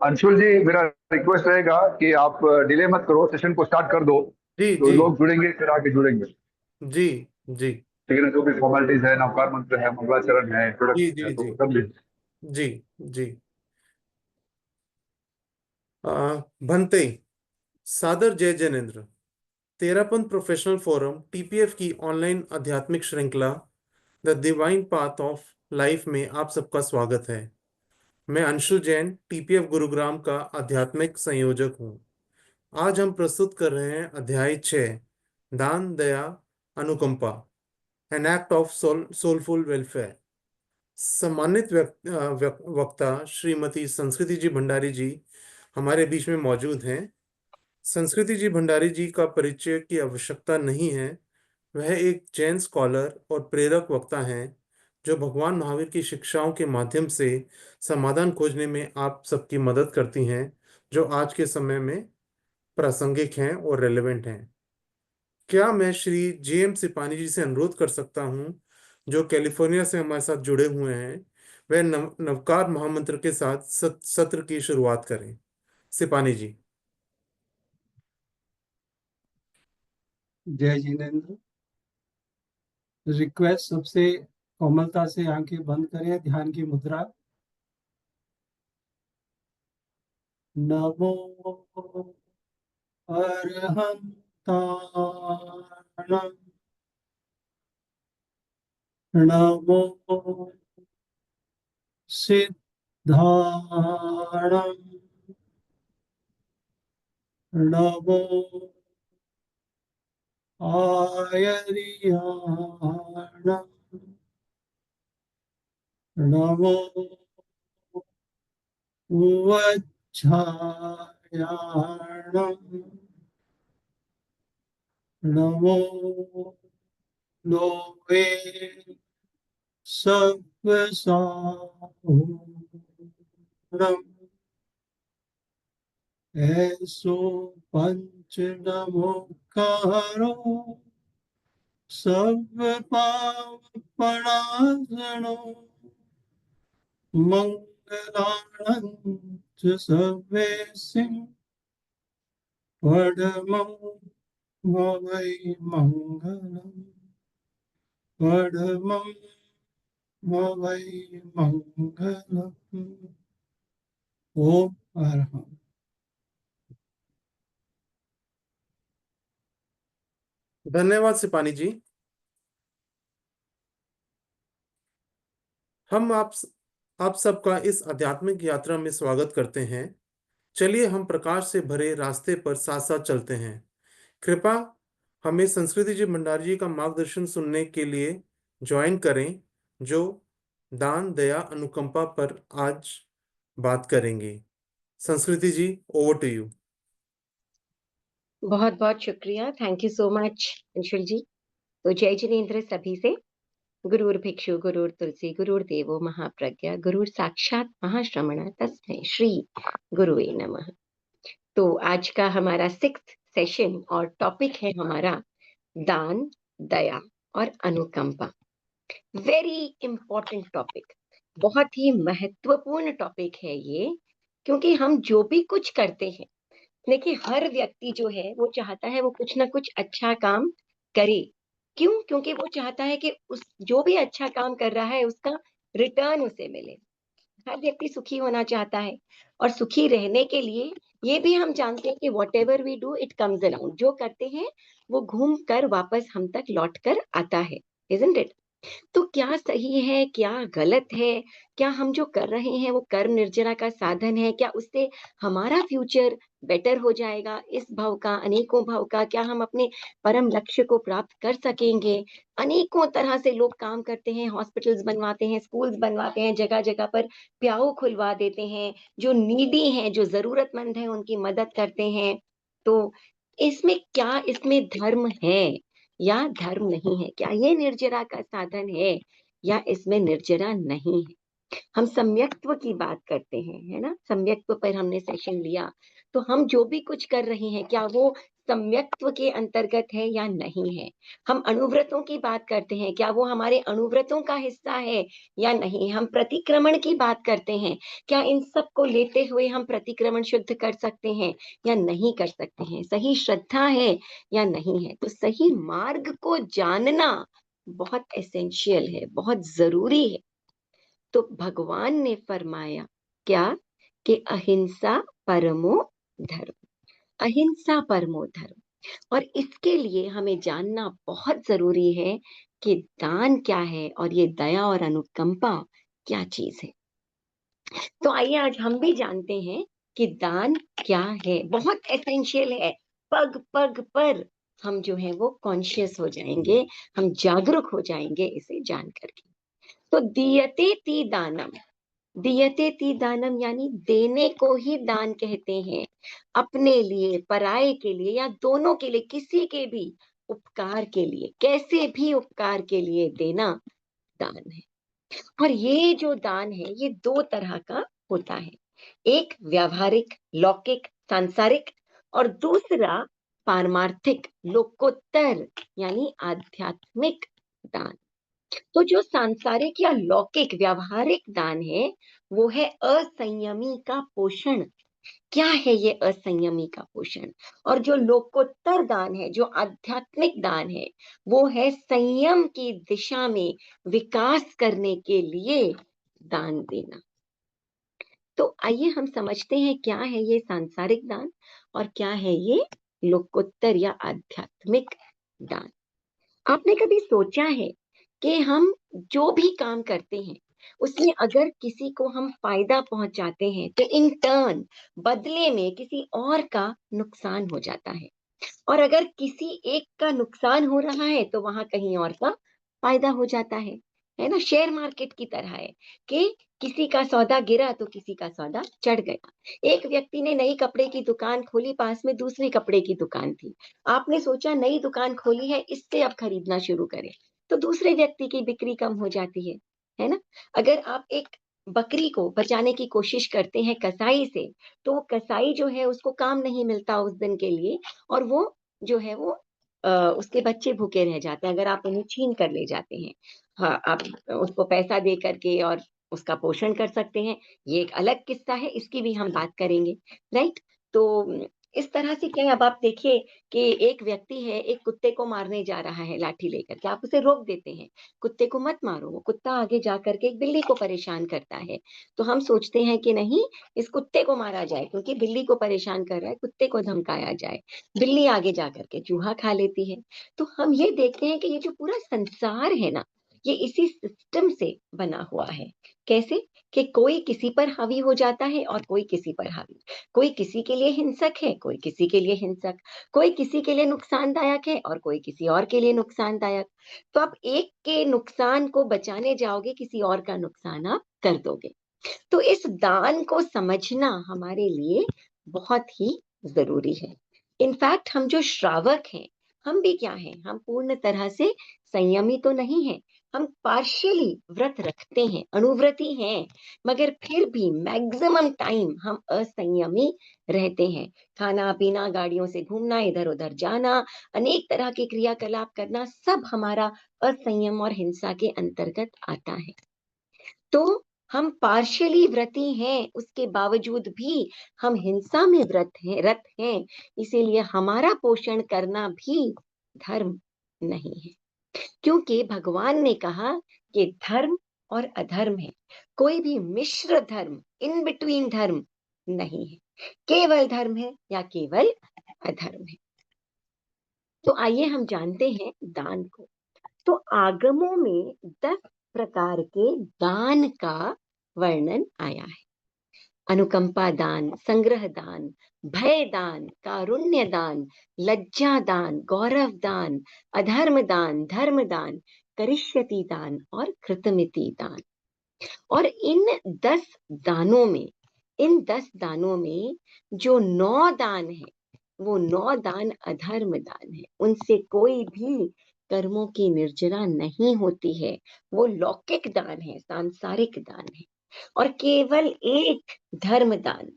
अंशुल जी, मेरा रिक्वेस्ट रहेगा कि आप डिले मत करो, सेशन को स्टार्ट कर दो। जी तो जी लोग जुड़ेंगे, फिर आगे जुड़ेंगे। जी जी ठीक है ना? जो भी फॉर्मेलिटीज है, नवकार मंत्र है, मंगलाचरण है, जी इंट्रोडक्शन है, जी तो जी कर लीजिए। जी जी। भंते, सादर जय Jainendra. Terapanth professional forum TPF की ऑनलाइन आध्यात्मिक श्रृंखला the divine path of life में आप सबका स्वागत है। मैं अंशुल जैन, टीपीएफ गुरुग्राम का आध्यात्मिक संयोजक हूँ। आज हम प्रस्तुत कर रहे हैं अध्याय 6, दान दया अनुकंपा, an act of soulful welfare. सम्मानित वक्ता श्रीमती संस्कृति जी भंडारी जी हमारे बीच में मौजूद हैं। संस्कृति जी भंडारी जी का परिचय की आवश्यकता नहीं है। वह एक जैन स्कॉलर और प्रेरक वक्ता हैं जो भगवान महावीर की शिक्षाओं के माध्यम से समाधान खोजने में आप सबकी मदद करती हैं, जो आज के समय में प्रासंगिक हैं और रेलेवेंट हैं। क्या मैं श्री जे एम सिपानी जी से अनुरोध कर सकता हूं, जो कैलिफोर्निया से हमारे साथ जुड़े हुए हैं, वह नवकार महामंत्र के साथ सत्र की शुरुआत करें। सिपानी जी। जय जिनेन्द्र। रिक्वेस्ट सबसे कोमलता से आंखें बंद करें, ध्यान की मुद्रा। नमो अरहंताणं, नमो सिद्धाणं, नमो आयर्याणं, नमो वज्झायाणं, नमो लोके सव्यसाहूणम्, ऐसो पंच नमोकारो सर्व पापणासनो, मंगलानं च सर्वेसिं परमं भवै मंगलम्, परमं भवै मंगलम्। ओम अरहं। धन्यवाद सिपानी जी। हम आप सबका इस आध्यात्मिक यात्रा में स्वागत करते हैं। चलिए हम प्रकाश से भरे रास्ते पर साथ साथ चलते हैं। कृपा हमें संस्कृति जी भंडारी जी का मार्गदर्शन सुनने के लिए ज्वाइन करें, जो दान दया अनुकंपा पर आज बात करेंगे। संस्कृति जी, ओवर टू यू। बहुत बहुत शुक्रिया। Thank you so much Anshul ji. तो जय जिनेन्द्र सभी से। गुरुर भिक्षु गुरुर तुलसी गुरुर देवो महाप्रज्ञा गुरुर साक्षात महाश्रमण तस्मै श्री गुरुवे नमः। तो आज का हमारा 6th सेशन और टॉपिक है हमारा दान दया और अनुकंपा। वेरी इंपॉर्टेंट टॉपिक, बहुत ही महत्वपूर्ण टॉपिक है ये। क्योंकि हम जो भी कुछ करते हैं, देखिए हर व्यक्ति जो है वो चाहता है वो कुछ ना कुछ अच्छा काम करे। क्यों? क्योंकि वो चाहता है कि उस जो भी अच्छा काम कर रहा है उसका रिटर्न उसे मिले। हर व्यक्ति सुखी होना चाहता है, और सुखी रहने के लिए ये भी हम जानते हैं कि whatever we do it comes around. जो करते हैं वो घूम कर वापस हम तक लौट कर आता है, इजंट इट? तो क्या सही है, क्या गलत है, क्या हम जो कर रहे हैं वो कर्म निर्जरा का साधन है, क्या उससे हमारा फ्यूचर बेटर हो जाएगा, इस भाव का अनेकों भाव का, क्या हम अपने परम लक्ष्य को प्राप्त कर सकेंगे? अनेकों तरह से लोग काम करते हैं, हॉस्पिटल्स बनवाते हैं, स्कूल्स बनवाते हैं, जगह जगह पर प्याऊ खुलवा देते हैं, जो नीडी हैं, जो जरूरतमंद हैं उनकी मदद करते हैं। तो इसमें क्या, इसमें धर्म है या धर्म नहीं है? क्या ये निर्जरा का साधन है या इसमें निर्जरा नहीं है? हम सम्यक्त्व की बात करते हैं, है ना? सम्यक्त्व पर हमने सेशन लिया। तो हम जो भी कुछ कर रहे हैं, क्या वो सम्यक्त्व के अंतर्गत है या नहीं है। हम अणुव्रतों की बात करते हैं, क्या वो हमारे अणुव्रतों का हिस्सा है या नहीं। हम प्रतिक्रमण की बात करते हैं, क्या इन सब को लेते हुए हम प्रतिक्रमण शुद्ध कर सकते हैं या नहीं कर सकते हैं। सही श्रद्धा है या नहीं है। तो सही मार्ग को जानना बहुत एसेंशियल है, बहुत जरूरी है। तो भगवान ने फरमाया क्या कि अहिंसा परमो धर्म, अहिंसा परमो धर्म। और इसके लिए हमें जानना बहुत जरूरी है कि दान क्या है और ये दया और अनुकंपा क्या चीज है। तो आइए आज हम भी जानते हैं कि दान क्या है। बहुत एसेंशियल है। पग पग पर हम जो है वो कॉन्शियस हो जाएंगे, हम जागरूक हो जाएंगे इसे जान करके। तो दीयते ती दानम यानी देने को ही दान कहते हैं। अपने लिए, पराये के लिए या दोनों के लिए, किसी के भी उपकार के लिए, कैसे भी उपकार के लिए देना दान है। और ये जो दान है ये दो तरह का होता है, एक व्यावहारिक लौकिक सांसारिक और दूसरा पारमार्थिक लोकोत्तर यानी आध्यात्मिक दान। तो जो सांसारिक या लौकिक व्यावहारिक दान है वो है असंयमी का पोषण। क्या है ये असंयमी का पोषण। और जो लोकोत्तर दान है, जो आध्यात्मिक दान है, वो है संयम की दिशा में विकास करने के लिए दान देना। तो आइए हम समझते हैं क्या है ये सांसारिक दान और क्या है ये लोकोत्तर या आध्यात्मिक दान। आपने कभी सोचा है कि हम जो भी काम करते हैं उसमें अगर किसी को हम फायदा पहुंचाते हैं तो इन टर्न बदले में किसी और का नुकसान हो जाता है। और अगर किसी एक का नुकसान हो रहा है तो वहां कहीं और का फायदा हो जाता है ना। शेयर मार्केट की तरह है कि किसी का सौदा गिरा तो किसी का सौदा चढ़ गया। एक व्यक्ति ने नई कपड़े की दुकान खोली, पास में दूसरी कपड़े की दुकान थी। आपने सोचा नई दुकान खोली है, इससे अब खरीदना शुरू करें, तो दूसरे व्यक्ति की बिक्री कम हो जाती है ना। अगर आप एक बकरी को बचाने की कोशिश करते हैं कसाई से, तो वो कसाई जो है उसको काम नहीं मिलता उस दिन के लिए, और वो जो है वो उसके बच्चे भूखे रह जाते हैं अगर आप उन्हें छीन कर ले जाते हैं। हाँ, आप उसको पैसा दे करके और उसका पोषण कर सकते हैं, ये एक अलग किस्सा है, इसकी भी हम बात करेंगे। राइट। तो इस तरह से क्या है, अब आप देखिए कि एक व्यक्ति है, एक कुत्ते को मारने जा रहा है लाठी लेकर के, आप उसे रोक देते हैं, कुत्ते को मत मारो। वो कुत्ता आगे जा करके एक बिल्ली को परेशान करता है, तो हम सोचते हैं कि नहीं, इस कुत्ते को मारा जाए क्योंकि बिल्ली को परेशान कर रहा है, कुत्ते को धमकाया जाए। बिल्ली आगे जा करके चूहा खा लेती है। तो हम ये देखते हैं कि ये जो पूरा संसार है ना, ये इसी सिस्टम से बना हुआ है। कैसे कि कोई किसी पर हावी हो जाता है और कोई किसी पर हावी, कोई किसी के लिए हिंसक है, कोई किसी के लिए हिंसक, कोई किसी के लिए नुकसानदायक है और कोई किसी और के लिए नुकसानदायक। तो आप एक के नुकसान को बचाने जाओगे, किसी और का नुकसान आप कर दोगे। तो इस दान को समझना हमारे लिए बहुत ही जरूरी है। इनफैक्ट हम जो श्रावक हैं, हम भी क्या हैं, हम पूर्ण तरह से संयमी तो नहीं है, हम पार्शियली व्रत रखते हैं, अनुव्रती हैं, मगर फिर भी मैक्सिमम टाइम हम असंयमी रहते हैं। खाना पीना, गाड़ियों से घूमना, इधर उधर जाना, अनेक तरह के क्रियाकलाप करना, सब हमारा असंयम और हिंसा के अंतर्गत आता है। तो हम पार्शियली व्रती हैं, उसके बावजूद भी हम हिंसा में रत हैं, इसीलिए हमारा पोषण करना भी धर्म नहीं है। क्योंकि भगवान ने कहा कि धर्म और अधर्म है, कोई भी मिश्र धर्म, इन बिटवीन धर्म नहीं है, केवल धर्म है या केवल अधर्म है। तो आइए हम जानते हैं दान को। तो आगमों में 10 प्रकार के दान का वर्णन आया है। अनुकंपा दान, संग्रह दान, भय दान, कारुण्य दान, लज्जा दान, गौरव दान, अधर्म दान, धर्म दान, करिष्यति दान और कृतमिति दान। और इन 10 दानों में जो 9 दान है वो 9 दान अधर्म दान है। उनसे कोई भी कर्मों की निर्जरा नहीं होती है, वो लौकिक दान है, सांसारिक दान है। और केवल एक धर्म दान,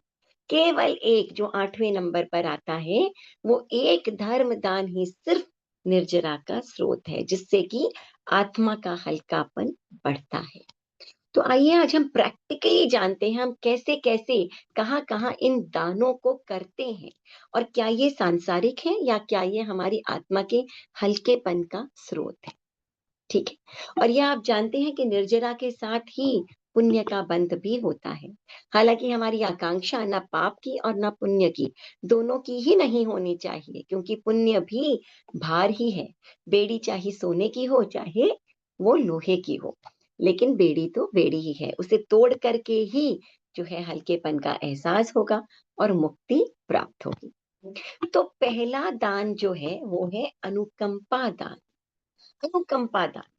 केवल एक जो 8वें नंबर पर आता है, वो एक धर्म दान ही सिर्फ निर्जरा का स्रोत है, जिससे कि आत्मा का हल्कापन बढ़ता है। तो आइए आज हम प्रैक्टिकली जानते हैं हम कैसे कैसे कहाँ कहाँ इन दानों को करते हैं, और क्या ये सांसारिक है या क्या ये हमारी आत्मा के हल्केपन का स्रोत है। ठीक है। और यह आप जानते हैं कि निर्जरा के साथ ही पुण्य का बंध भी होता है। हालांकि हमारी आकांक्षा न पाप की और न पुण्य की, दोनों की ही नहीं होनी चाहिए, क्योंकि पुण्य भी भार ही है। बेड़ी चाहे सोने की हो चाहे वो लोहे की हो, लेकिन बेड़ी तो बेड़ी ही है, उसे तोड़ करके ही जो है हल्केपन का एहसास होगा और मुक्ति प्राप्त होगी। तो पहला दान जो है वो है अनुकंपा दान। अनुकंपा दान।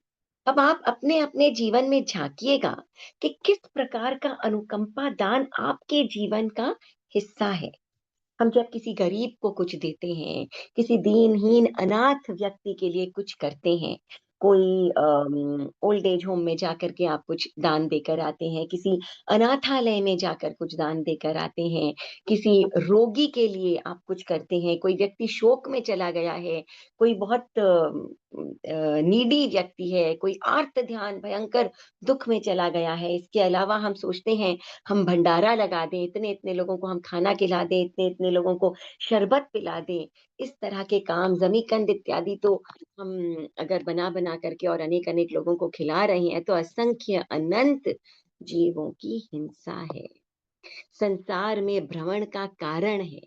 अब आप अपने अपने जीवन में झांकिएगा कि किस प्रकार का अनुकंपा दान आपके जीवन का हिस्सा है। हम जब किसी गरीब को कुछ देते हैं, किसी दीनहीन अनाथ व्यक्ति के लिए कुछ करते हैं, कोई ओल्ड एज होम में जाकर के आप कुछ दान देकर आते हैं, किसी अनाथालय में जाकर कुछ दान देकर आते हैं, किसी रोगी के लिए आप कुछ करते हैं, कोई व्यक्ति शोक में चला गया है, कोई बहुत नीडी व्यक्ति है, कोई आर्त ध्यान भयंकर दुख में चला गया है। इसके अलावा हम सोचते हैं हम भंडारा लगा दें, इतने इतने लोगों को हम खाना खिला दें, इतने इतने लोगों को शरबत पिला दें। इस तरह के काम जमीकंद इत्यादि तो हम अगर बना बना करके और अनेक अनेक लोगों को खिला रहे हैं तो असंख्य अनंत जीवों की हिंसा है, संसार में भ्रमण का कारण है।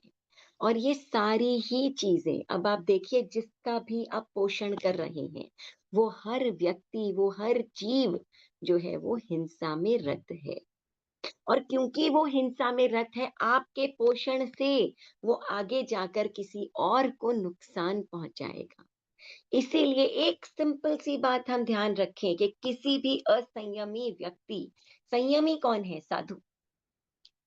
और ये सारी ही चीजें अब आप देखिए, जिसका भी आप पोषण कर रहे हैं, वो हर व्यक्ति, वो हर जीव जो है वो हिंसा में रत है। और क्योंकि वो हिंसा में रत है, आपके पोषण से वो आगे जाकर किसी और को नुकसान पहुंचाएगा। इसीलिए एक सिंपल सी बात हम ध्यान रखें कि किसी भी असंयमी व्यक्ति, संयमी कौन है? साधु,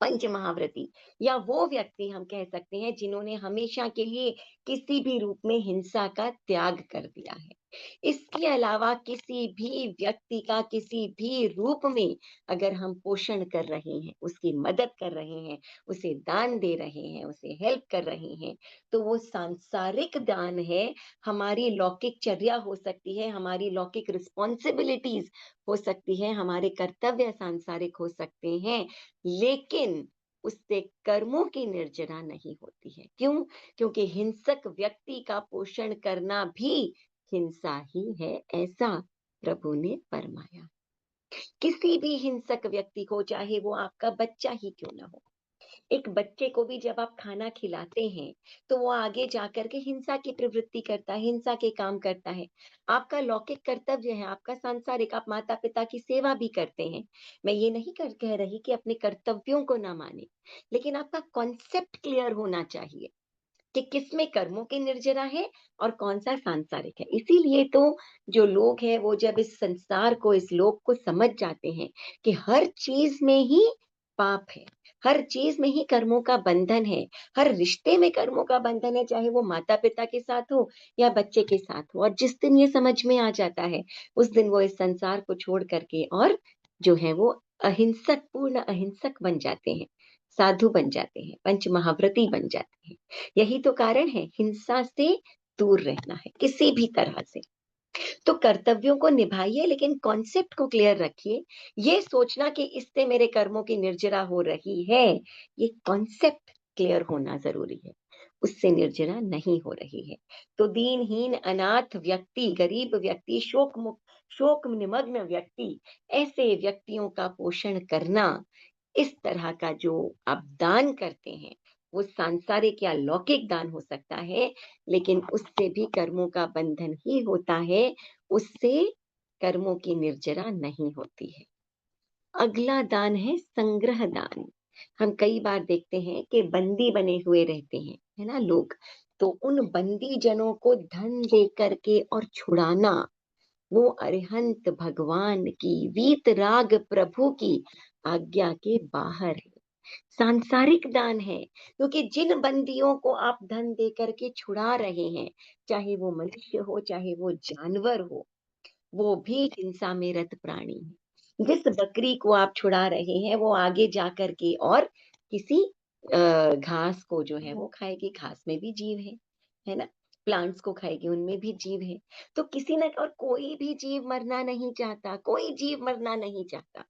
पंच महाव्रती, या वो व्यक्ति हम कह सकते हैं जिन्होंने हमेशा के लिए किसी भी रूप में हिंसा का त्याग कर दिया है। इसके अलावा किसी भी व्यक्ति का किसी भी रूप में अगर हम पोषण कर रहे हैं, उसकी मदद कर रहे हैं, उसे दान दे रहे हैं, उसे हेल्प कर रहे हैं, तो वो सांसारिक दान है। हमारी लौकिक चर्या हो सकती है, हमारी लौकिक रिस्पॉन्सिबिलिटीज हो सकती है, हमारे कर्तव्य सांसारिक हो सकते हैं, लेकिन उससे कर्मों की निर्जरा नहीं होती है। क्यों? क्योंकि हिंसक व्यक्ति का पोषण करना भी हिंसा ही है, ऐसा प्रभु ने फरमाया। किसी भी हिंसक व्यक्ति को, चाहे वो आपका बच्चा ही क्यों ना हो, एक बच्चे को भी जब आप खाना खिलाते हैं तो वो आगे जाकर के हिंसा की प्रवृत्ति करता है, हिंसा के काम करता है। आपका लौकिक कर्तव्य है, आपका सांसारिक, आप माता पिता की सेवा भी करते हैं। मैं ये नहीं कह रही कि अपने कर्तव्यों को ना माने, लेकिन आपका कॉन्सेप्ट क्लियर होना चाहिए कि किसमें कर्मों की निर्जरा है और कौन सा सांसारिक है। इसीलिए तो जो लोग हैं वो जब इस संसार को, इस लोक को समझ जाते हैं कि हर चीज में ही पाप है, हर चीज में ही कर्मों का बंधन है, हर रिश्ते में कर्मों का बंधन है, चाहे वो माता पिता के साथ हो या बच्चे के साथ हो। और जिस दिन ये समझ में आ जाता है, उस दिन वो इस संसार को छोड़ करके और जो है वो अहिंसक, पूर्ण अहिंसक बन जाते हैं, साधु बन जाते हैं, पंच महाव्रती बन जाते हैं। यही तो कारण है हिंसा से दूर रहना है किसी भी तरह से। तो कर्तव्यों को निभाइए, लेकिन कॉन्सेप्ट को क्लियर रखिए। ये सोचना कि इससे मेरे कर्मों की निर्जरा हो रही है, ये कॉन्सेप्ट क्लियर होना जरूरी है। उससे निर्जरा नहीं हो रही है। तो दीनहीन अनाथ व्यक्ति, गरीब व्यक्ति, शोक निमग्न व्यक्ति, ऐसे व्यक्तियों का पोषण करना, इस तरह का जो आप दान करते हैं, वो सांसारिक या लौकिक दान हो सकता है, लेकिन उससे भी कर्मों का बंधन ही होता है, उससे कर्मों की निर्जरा नहीं होती है। अगला दान है संग्रह दान। हम कई बार देखते हैं कि बंदी बने हुए रहते हैं, है ना लोग, तो उन बंदी जनों को धन दे करके और छुड़ाना, वो अरिहंत भगवान की, वीतराग प्रभु की आज्ञा के बाहर है, सांसारिक दान है। क्योंकि जिन बंदियों को आप धन दे करके छुड़ा रहे हैं, चाहे वो मनुष्य हो चाहे वो जानवर हो, वो भी हिंसा में रत प्राणी है। जिस बकरी को आप छुड़ा रहे हैं वो आगे जाकर के और किसी घास को जो है वो खाएगी, घास में भी जीव है ना। प्लांट्स को खाएगी, उनमें भी जीव है। तो किसी न, और कोई भी जीव मरना नहीं चाहता, कोई जीव मरना नहीं चाहता,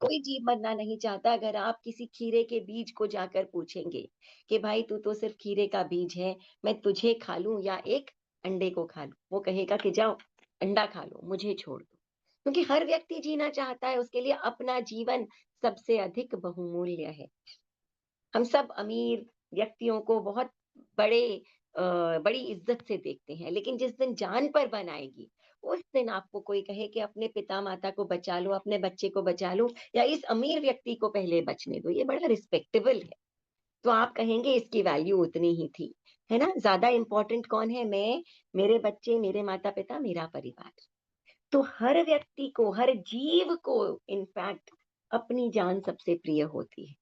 कोई जीव मरना नहीं चाहता। अगर आप किसी खीरे के बीज को जाकर पूछेंगे कि भाई तू तो सिर्फ खीरे का बीज है, मैं तुझे खा लूं या एक अंडे को खा लूं, वो कहेगा कि जाओ अंडा खा लो, मुझे छोड़ दो। क्योंकि हर व्यक्ति जीना चाहता है, उसके लिए अपना जीवन सबसे अधिक बहुमूल्य है। हम सब अमीर व्यक्तियों को बहुत बड़े बड़ी इज्जत से देखते हैं, लेकिन जिस दिन जान पर बन आएगी, उस दिन आपको कोई कहे कि अपने पिता माता को बचा लो, अपने बच्चे को बचा लो, या इस अमीर व्यक्ति को पहले बचने दो, ये बड़ा रिस्पेक्टेबल है, तो आप कहेंगे इसकी वैल्यू उतनी ही थी, है ना। ज्यादा इंपॉर्टेंट कौन है? मैं, मेरे बच्चे, मेरे माता पिता, मेरा परिवार। तो हर व्यक्ति को, हर जीव को इनफैक्ट अपनी जान सबसे प्रिय होती है।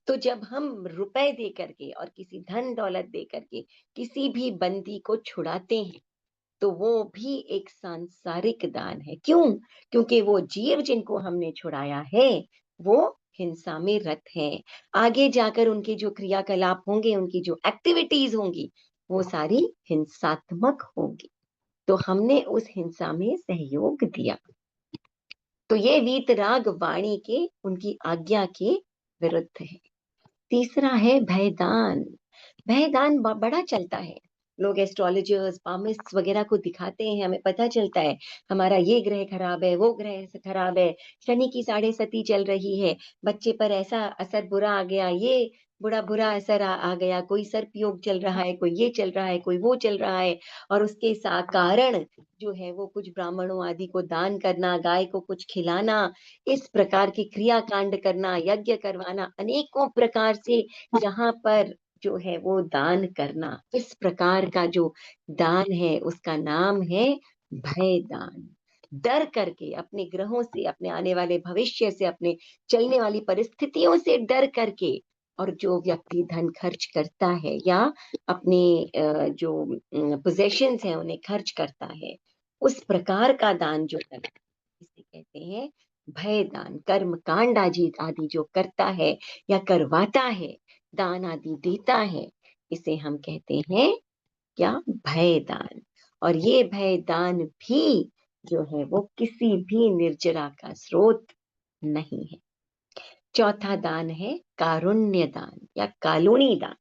तो जब हम रुपए दे करके और किसी धन दौलत दे करके किसी भी बंदी को छुड़ाते हैं, तो वो भी एक सांसारिक दान है। क्यों? क्योंकि वो जीव जिनको हमने छुड़ाया है वो हिंसा में रत हैं। आगे जाकर उनके जो क्रियाकलाप होंगे, उनकी जो एक्टिविटीज होंगी, वो सारी हिंसात्मक होंगी। तो हमने उस हिंसा में सहयोग दिया। तो ये वीतराग वाणी के, उनकी आज्ञा के विरुद्ध है। तीसरा है भयदान। भयदान बड़ा चलता है। लोग एस्ट्रोलॉजर्स, पामिस्ट्स वगैरह को दिखाते हैं, हमें पता चलता है हमारा ये ग्रह खराब है, वो ग्रह खराब है, शनि की 6.5 चल रही है, बच्चे पर ऐसा असर बुरा आ गया, ये बुरा असर आ गया, कोई सर्प योग चल रहा है, कोई ये चल रहा है, कोई वो चल रहा है। और उसके साथ कारण जो है वो कुछ ब्राह्मणों आदि को दान करना, गाय को कुछ खिलाना, इस प्रकार की क्रिया कांड करना, यज्ञ करवाना, अनेकों प्रकार से यहाँ पर जो है वो दान करना। इस प्रकार का जो दान है उसका नाम है भय दान। डर करके, अपने ग्रहों से, अपने आने वाले भविष्य से, अपने चलने वाली परिस्थितियों से डर करके, और जो व्यक्ति धन खर्च करता है या अपने जो पोजेशंस हैं उन्हें खर्च करता है, उस प्रकार का दान जो करता है, इसे कहते हैं भय दान। कर्म कांड आदि जो करता है या करवाता है, दान आदि देता है, इसे हम कहते हैं क्या? भय दान। और ये भय दान भी जो है वो किसी भी निर्जरा का स्रोत नहीं है। चौथा दान है कारुण्य दान या कालुणी दान।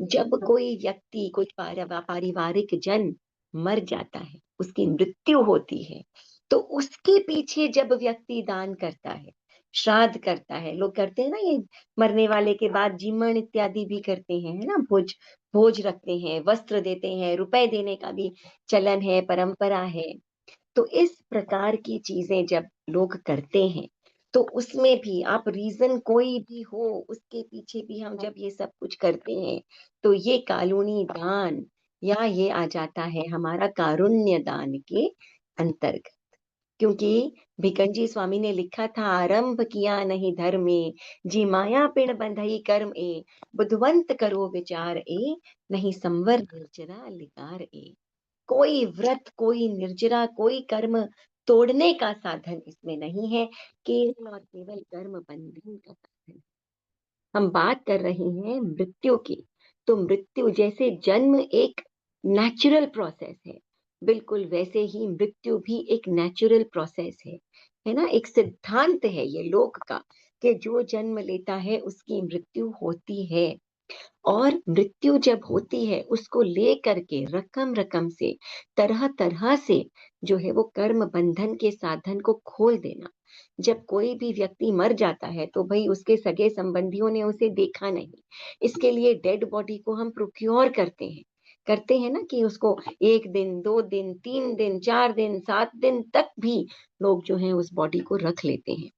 जब कोई व्यक्ति, कोई पारिवारिक जन मर जाता है, उसकी मृत्यु होती है, तो उसके पीछे जब व्यक्ति दान करता है, श्राद्ध करता है, लोग करते हैं ना ये, मरने वाले के बाद जीमण इत्यादि भी करते हैं, है ना, भोज रखते हैं, वस्त्र देते हैं, रुपए देने का भी चलन है, परंपरा है। तो इस प्रकार की चीजें जब लोग करते हैं, तो उसमें भी आप रीजन कोई भी हो, उसके पीछे भी हम जब ये सब कुछ करते हैं, तो ये कालूनी दान या ये आ जाता है हमारा कारुण्य दान के अंतर्गत। क्योंकि भिकंजी स्वामी ने लिखा था, आरंभ किया नहीं धर्मे, जी माया पिण बंधई कर्म ए, बुद्धवंत करो विचार ए, नहीं संवर निर्जरा लिकार ए। कोई व्रत, कोई निर्जरा, कोई कर्म तोड़ने का साधन इसमें नहीं है, केवल और केवल कर्म बंधन का साधन। हम बात कर रहे हैं मृत्यु की। तो मृत्यु, जैसे जन्म एक नेचुरल प्रोसेस है, बिल्कुल वैसे ही मृत्यु भी एक नेचुरल प्रोसेस है ना। एक सिद्धांत है ये लोक का कि जो जन्म लेता है उसकी मृत्यु होती है। और मृत्यु जब होती है, उसको ले करके रकम रकम से, तरह तरह से जो है वो कर्म बंधन के साधन को खोल देना। जब कोई भी व्यक्ति मर जाता है तो भाई उसके सगे संबंधियों ने उसे देखा नहीं, इसके लिए डेड बॉडी को हम प्रोक्योर करते हैं ना, कि उसको 1 दिन, 2 दिन, 3 दिन, 4 दिन, 7 दिन तक भी लोग जो है उस बॉडी को रख लेते हैं।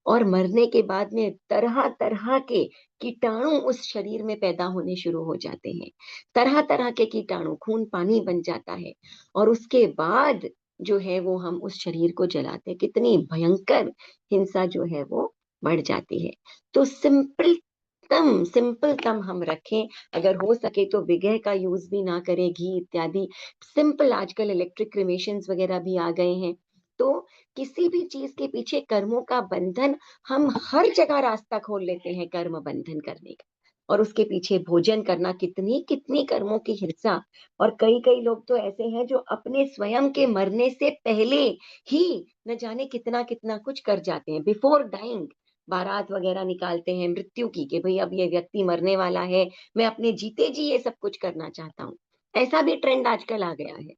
और मरने के बाद में तरह तरह के कीटाणु उस शरीर में पैदा होने शुरू हो जाते हैं। तरह तरह के कीटाणु, खून पानी बन जाता है, और उसके बाद जो है वो हम उस शरीर को जलाते हैं। कितनी भयंकर हिंसा जो है वो बढ़ जाती है। तो सिंपलतम हम रखें, अगर हो सके तो विगह का यूज भी ना करें, घी इत्यादि सिंपल। आजकल इलेक्ट्रिक क्रिमेशंस वगैरह भी आ गए हैं। तो किसी भी चीज के पीछे कर्मों का बंधन, हम हर जगह रास्ता खोल लेते हैं कर्म बंधन करने का। और उसके पीछे भोजन करना, कितनी कितनी कर्मों की हिंसा। और कई कई लोग तो ऐसे हैं जो अपने स्वयं के मरने से पहले ही न जाने कितना कितना कुछ कर जाते हैं, बिफोर डाइंग। बारात वगैरह निकालते हैं मृत्यु की, कि भाई अब ये व्यक्ति मरने वाला है, मैं अपने जीते जी ये सब कुछ करना चाहता हूँ। ऐसा भी ट्रेंड आजकल आ गया है,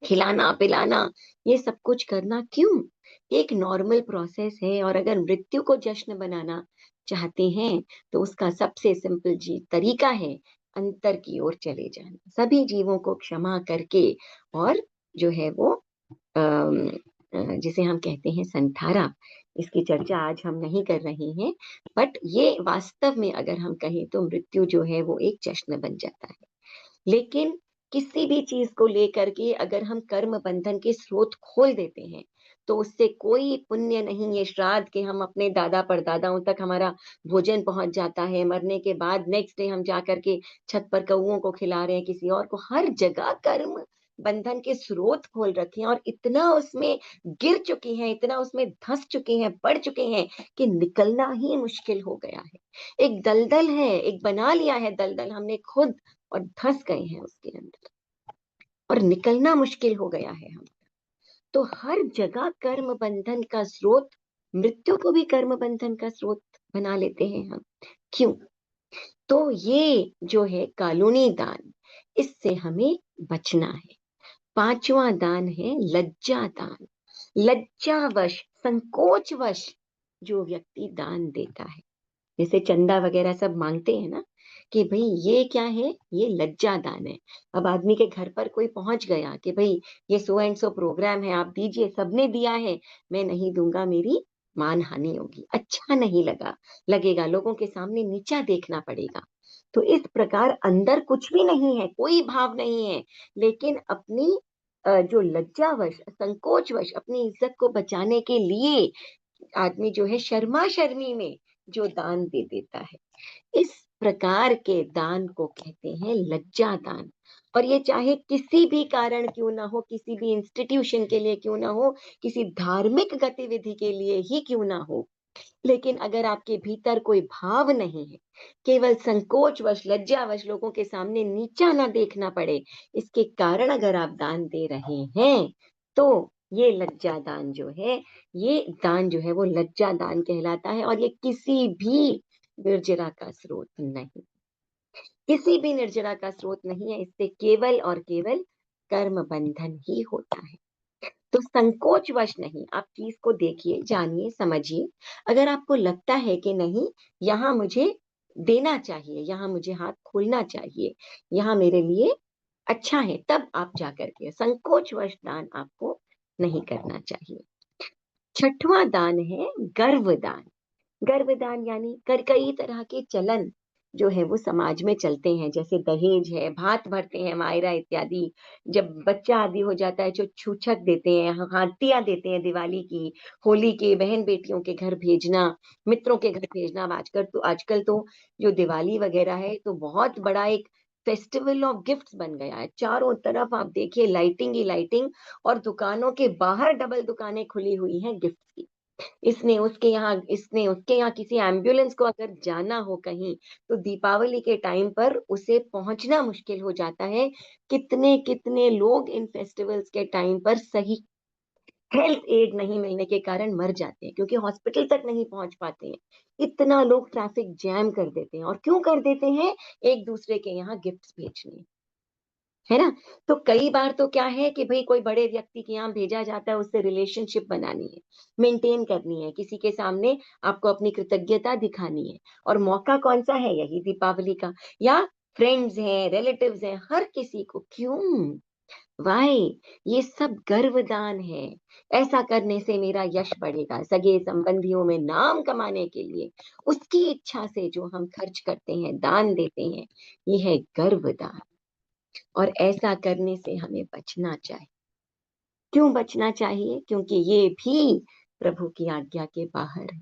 खिलाना पिलाना, ये सब कुछ करना क्यों? एक नॉर्मल प्रोसेस है। और अगर मृत्यु को जश्न बनाना चाहते हैं तो उसका सबसे सिंपल जी तरीका है अंतर की ओर चले जाना, सभी जीवों को क्षमा करके। और जो है वो जिसे हम कहते हैं संथारा, इसकी चर्चा आज हम नहीं कर रहे हैं, बट ये वास्तव में अगर हम कहें तो मृत्यु जो है वो एक जश्न बन जाता है। लेकिन किसी भी चीज को लेकर के अगर हम कर्म बंधन के स्रोत खोल देते हैं तो उससे कोई पुण्य नहीं। ये श्राद्ध के हम अपने दादा परदादाओं तक हमारा भोजन पहुंच जाता है, मरने के बाद नेक्स्ट डे हम जा करके छत पर कौओं को खिला रहे हैं, किसी और को, हर जगह कर्म बंधन के स्रोत खोल रखे हैं और इतना उसमें गिर चुकी हैं, इतना उसमें धंस चुके हैं, बढ़ चुके हैं कि निकलना ही मुश्किल हो गया है। एक दलदल है, एक बना लिया है दलदल हमने खुद, और धंस गए हैं उसके अंदर और निकलना मुश्किल हो गया है हम। तो हर जगह कर्म बंधन का स्रोत, मृत्यु को भी कर्म बंधन का स्रोत बना लेते हैं हम। क्यों? तो ये जो है कालूनी दान, इससे हमें बचना है। पांचवा दान है लज्जा दान। लज्जावश, संकोचवश जो व्यक्ति दान देता है, जैसे चंदा वगैरह सब मांगते हैं ना, कि भाई ये क्या है, ये लज्जा दान है। अब आदमी के घर पर कोई पहुंच गया कि भाई ये सो एंड सो प्रोग्राम है, आप दीजिए, सबने दिया है, मैं नहीं दूंगा, मेरी मान हानि होगी, अच्छा नहीं लगेगा, लोगों के सामने नीचा देखना पड़ेगा। तो इस प्रकार अंदर कुछ भी नहीं है, कोई भाव नहीं है, लेकिन अपनी जो लज्जावश, संकोचवश अपनी इज्जत को बचाने के लिए आदमी जो है शर्मा शर्मी में जो दान दे देता है, इस प्रकार के दान को कहते हैं लज्जा दान। और ये चाहे किसी भी कारण क्यों ना हो, किसी भी इंस्टीट्यूशन के लिए क्यों ना हो, किसी धार्मिक गतिविधि के लिए ही क्यों ना हो, लेकिन अगर आपके भीतर कोई भाव नहीं है, केवल संकोचवश, लज्जावश, लोगों के सामने नीचा ना देखना पड़े, इसके कारण अगर आप दान दे रहे हैं, तो ये लज्जा दान जो है, ये दान जो है वो लज्जा दान कहलाता है। और ये किसी भी निर्जरा का स्रोत नहीं, किसी भी निर्जरा का स्रोत नहीं है। इससे केवल और केवल कर्म बंधन ही होता है। तो संकोचवश नहीं, आप चीज को देखिए, जानिए, समझिए। अगर आपको लगता है कि नहीं, यहाँ मुझे देना चाहिए, यहाँ मुझे हाथ खोलना चाहिए, यहाँ मेरे लिए अच्छा है, तब आप जाकर के, संकोचवश दान आपको नहीं करना चाहिए। छठवां दान है गर्वदान। गर्भदान यानी कई तरह के चलन जो है वो समाज में चलते हैं, जैसे दहेज है, भात भरते हैं, मायरा इत्यादि। जब बच्चा आदि हो जाता है जो छूछक देते हैं, हाथियां देते हैं, दिवाली की, होली के, बहन बेटियों के घर भेजना, मित्रों के घर भेजना। अब आजकल तो जो दिवाली वगैरह है तो बहुत बड़ा एक फेस्टिवल ऑफ गिफ्ट्स बन गया है। चारों तरफ आप देखिए लाइटिंग ही लाइटिंग, और दुकानों के बाहर डबल दुकानें खुली हुई हैं गिफ्ट्स की। इसने उसके यहाँ, इसने उसके यहाँ, किसी एम्बुलेंस को अगर जाना हो कहीं तो दीपावली के टाइम पर उसे पहुंचना मुश्किल हो जाता है। कितने कितने लोग इन फेस्टिवल्स के टाइम पर सही हेल्थ एड नहीं मिलने के कारण मर जाते हैं, क्योंकि हॉस्पिटल तक नहीं पहुंच पाते हैं। इतना लोग ट्रैफिक जैम कर देते हैं, और क्यों कर देते हैं? एक दूसरे के यहाँ गिफ्ट्स भेजने, है ना। तो कई बार तो क्या है कि भाई कोई बड़े व्यक्ति के यहाँ भेजा जाता है, उससे रिलेशनशिप बनानी है, मेंटेन करनी है, किसी के सामने आपको अपनी कृतज्ञता दिखानी है, और मौका कौन सा है? यही दीपावली का। या फ्रेंड्स हैं, रिलेटिव्स हैं, हर किसी को क्यों? वाई? ये सब गर्वदान है। ऐसा करने से मेरा यश बढ़ेगा, सगे संबंधियों में नाम कमाने के लिए उसकी इच्छा से जो हम खर्च करते हैं, दान देते हैं, ये है गर्वदान। और ऐसा करने से हमें बचना चाहिए। क्यों बचना चाहिए? क्योंकि ये भी प्रभु की आज्ञा के बाहर है।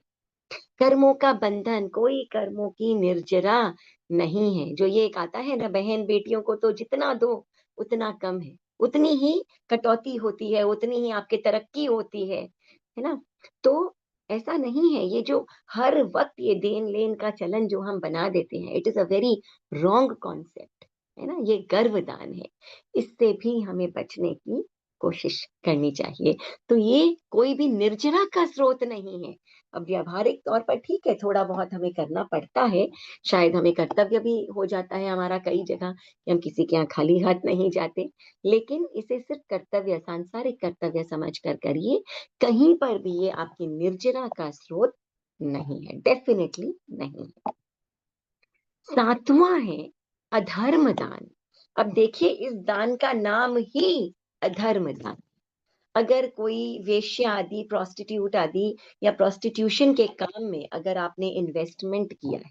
कर्मों का बंधन, कोई कर्मों की निर्जरा नहीं है। जो ये कहता है ना, बहन बेटियों को तो जितना दो उतना कम है, उतनी ही कटौती होती है, उतनी ही आपकी तरक्की होती है ना। तो ऐसा नहीं है। ये जो हर वक्त ये देन लेन का चलन जो हम बना देते हैं, it is a very wrong concept, है ना। ये गर्भदान है, इससे भी हमें बचने की कोशिश करनी चाहिए। तो ये कोई भी निर्जरा का स्रोत नहीं है। अब व्यावहारिक तौर पर ठीक है, थोड़ा बहुत हमें करना पड़ता है, शायद हमें कर्तव्य भी हो जाता है हमारा कई जगह कि हम किसी के यहाँ खाली हाथ नहीं जाते, लेकिन इसे सिर्फ कर्तव्य, सांसारिक कर्तव्य समझ कर करिए। कहीं पर भी ये आपकी निर्जरा का स्रोत नहीं है, डेफिनेटली नहीं है। 7वां है अधर्म दान। अब देखिए, इस दान का नाम ही अधर्म दान। अगर कोई वेश्या आदि, प्रोस्टिट्यूट आदि या प्रोस्टिट्यूशन के काम में अगर आपने इन्वेस्टमेंट किया है,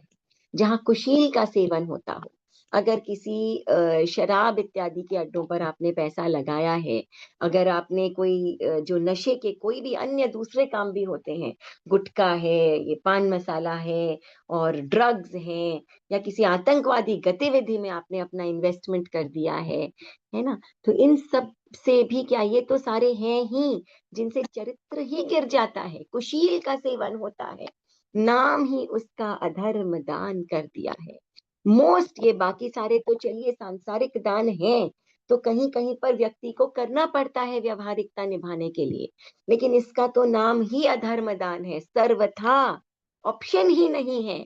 जहां कुशील का सेवन होता हो, अगर किसी शराब इत्यादि के अड्डों पर आपने पैसा लगाया है, अगर आपने कोई जो नशे के कोई भी अन्य दूसरे काम भी होते हैं, गुटखा है, ये पान मसाला है और ड्रग्स हैं, या किसी आतंकवादी गतिविधि में आपने अपना इन्वेस्टमेंट कर दिया है ना, तो इन सब से भी क्या, ये तो सारे हैं ही जिनसे चरित्र ही गिर जाता है, कुशील का सेवन होता है, नाम ही उसका अधर्म दान कर दिया है। मोस्ट ये बाकी सारे तो चलिए सांसारिक दान है, तो कहीं कहीं पर व्यक्ति को करना पड़ता है व्यवहारिकता निभाने के लिए, लेकिन इसका तो नाम ही अधर्म दान है, सर्वथा ऑप्शन ही नहीं है,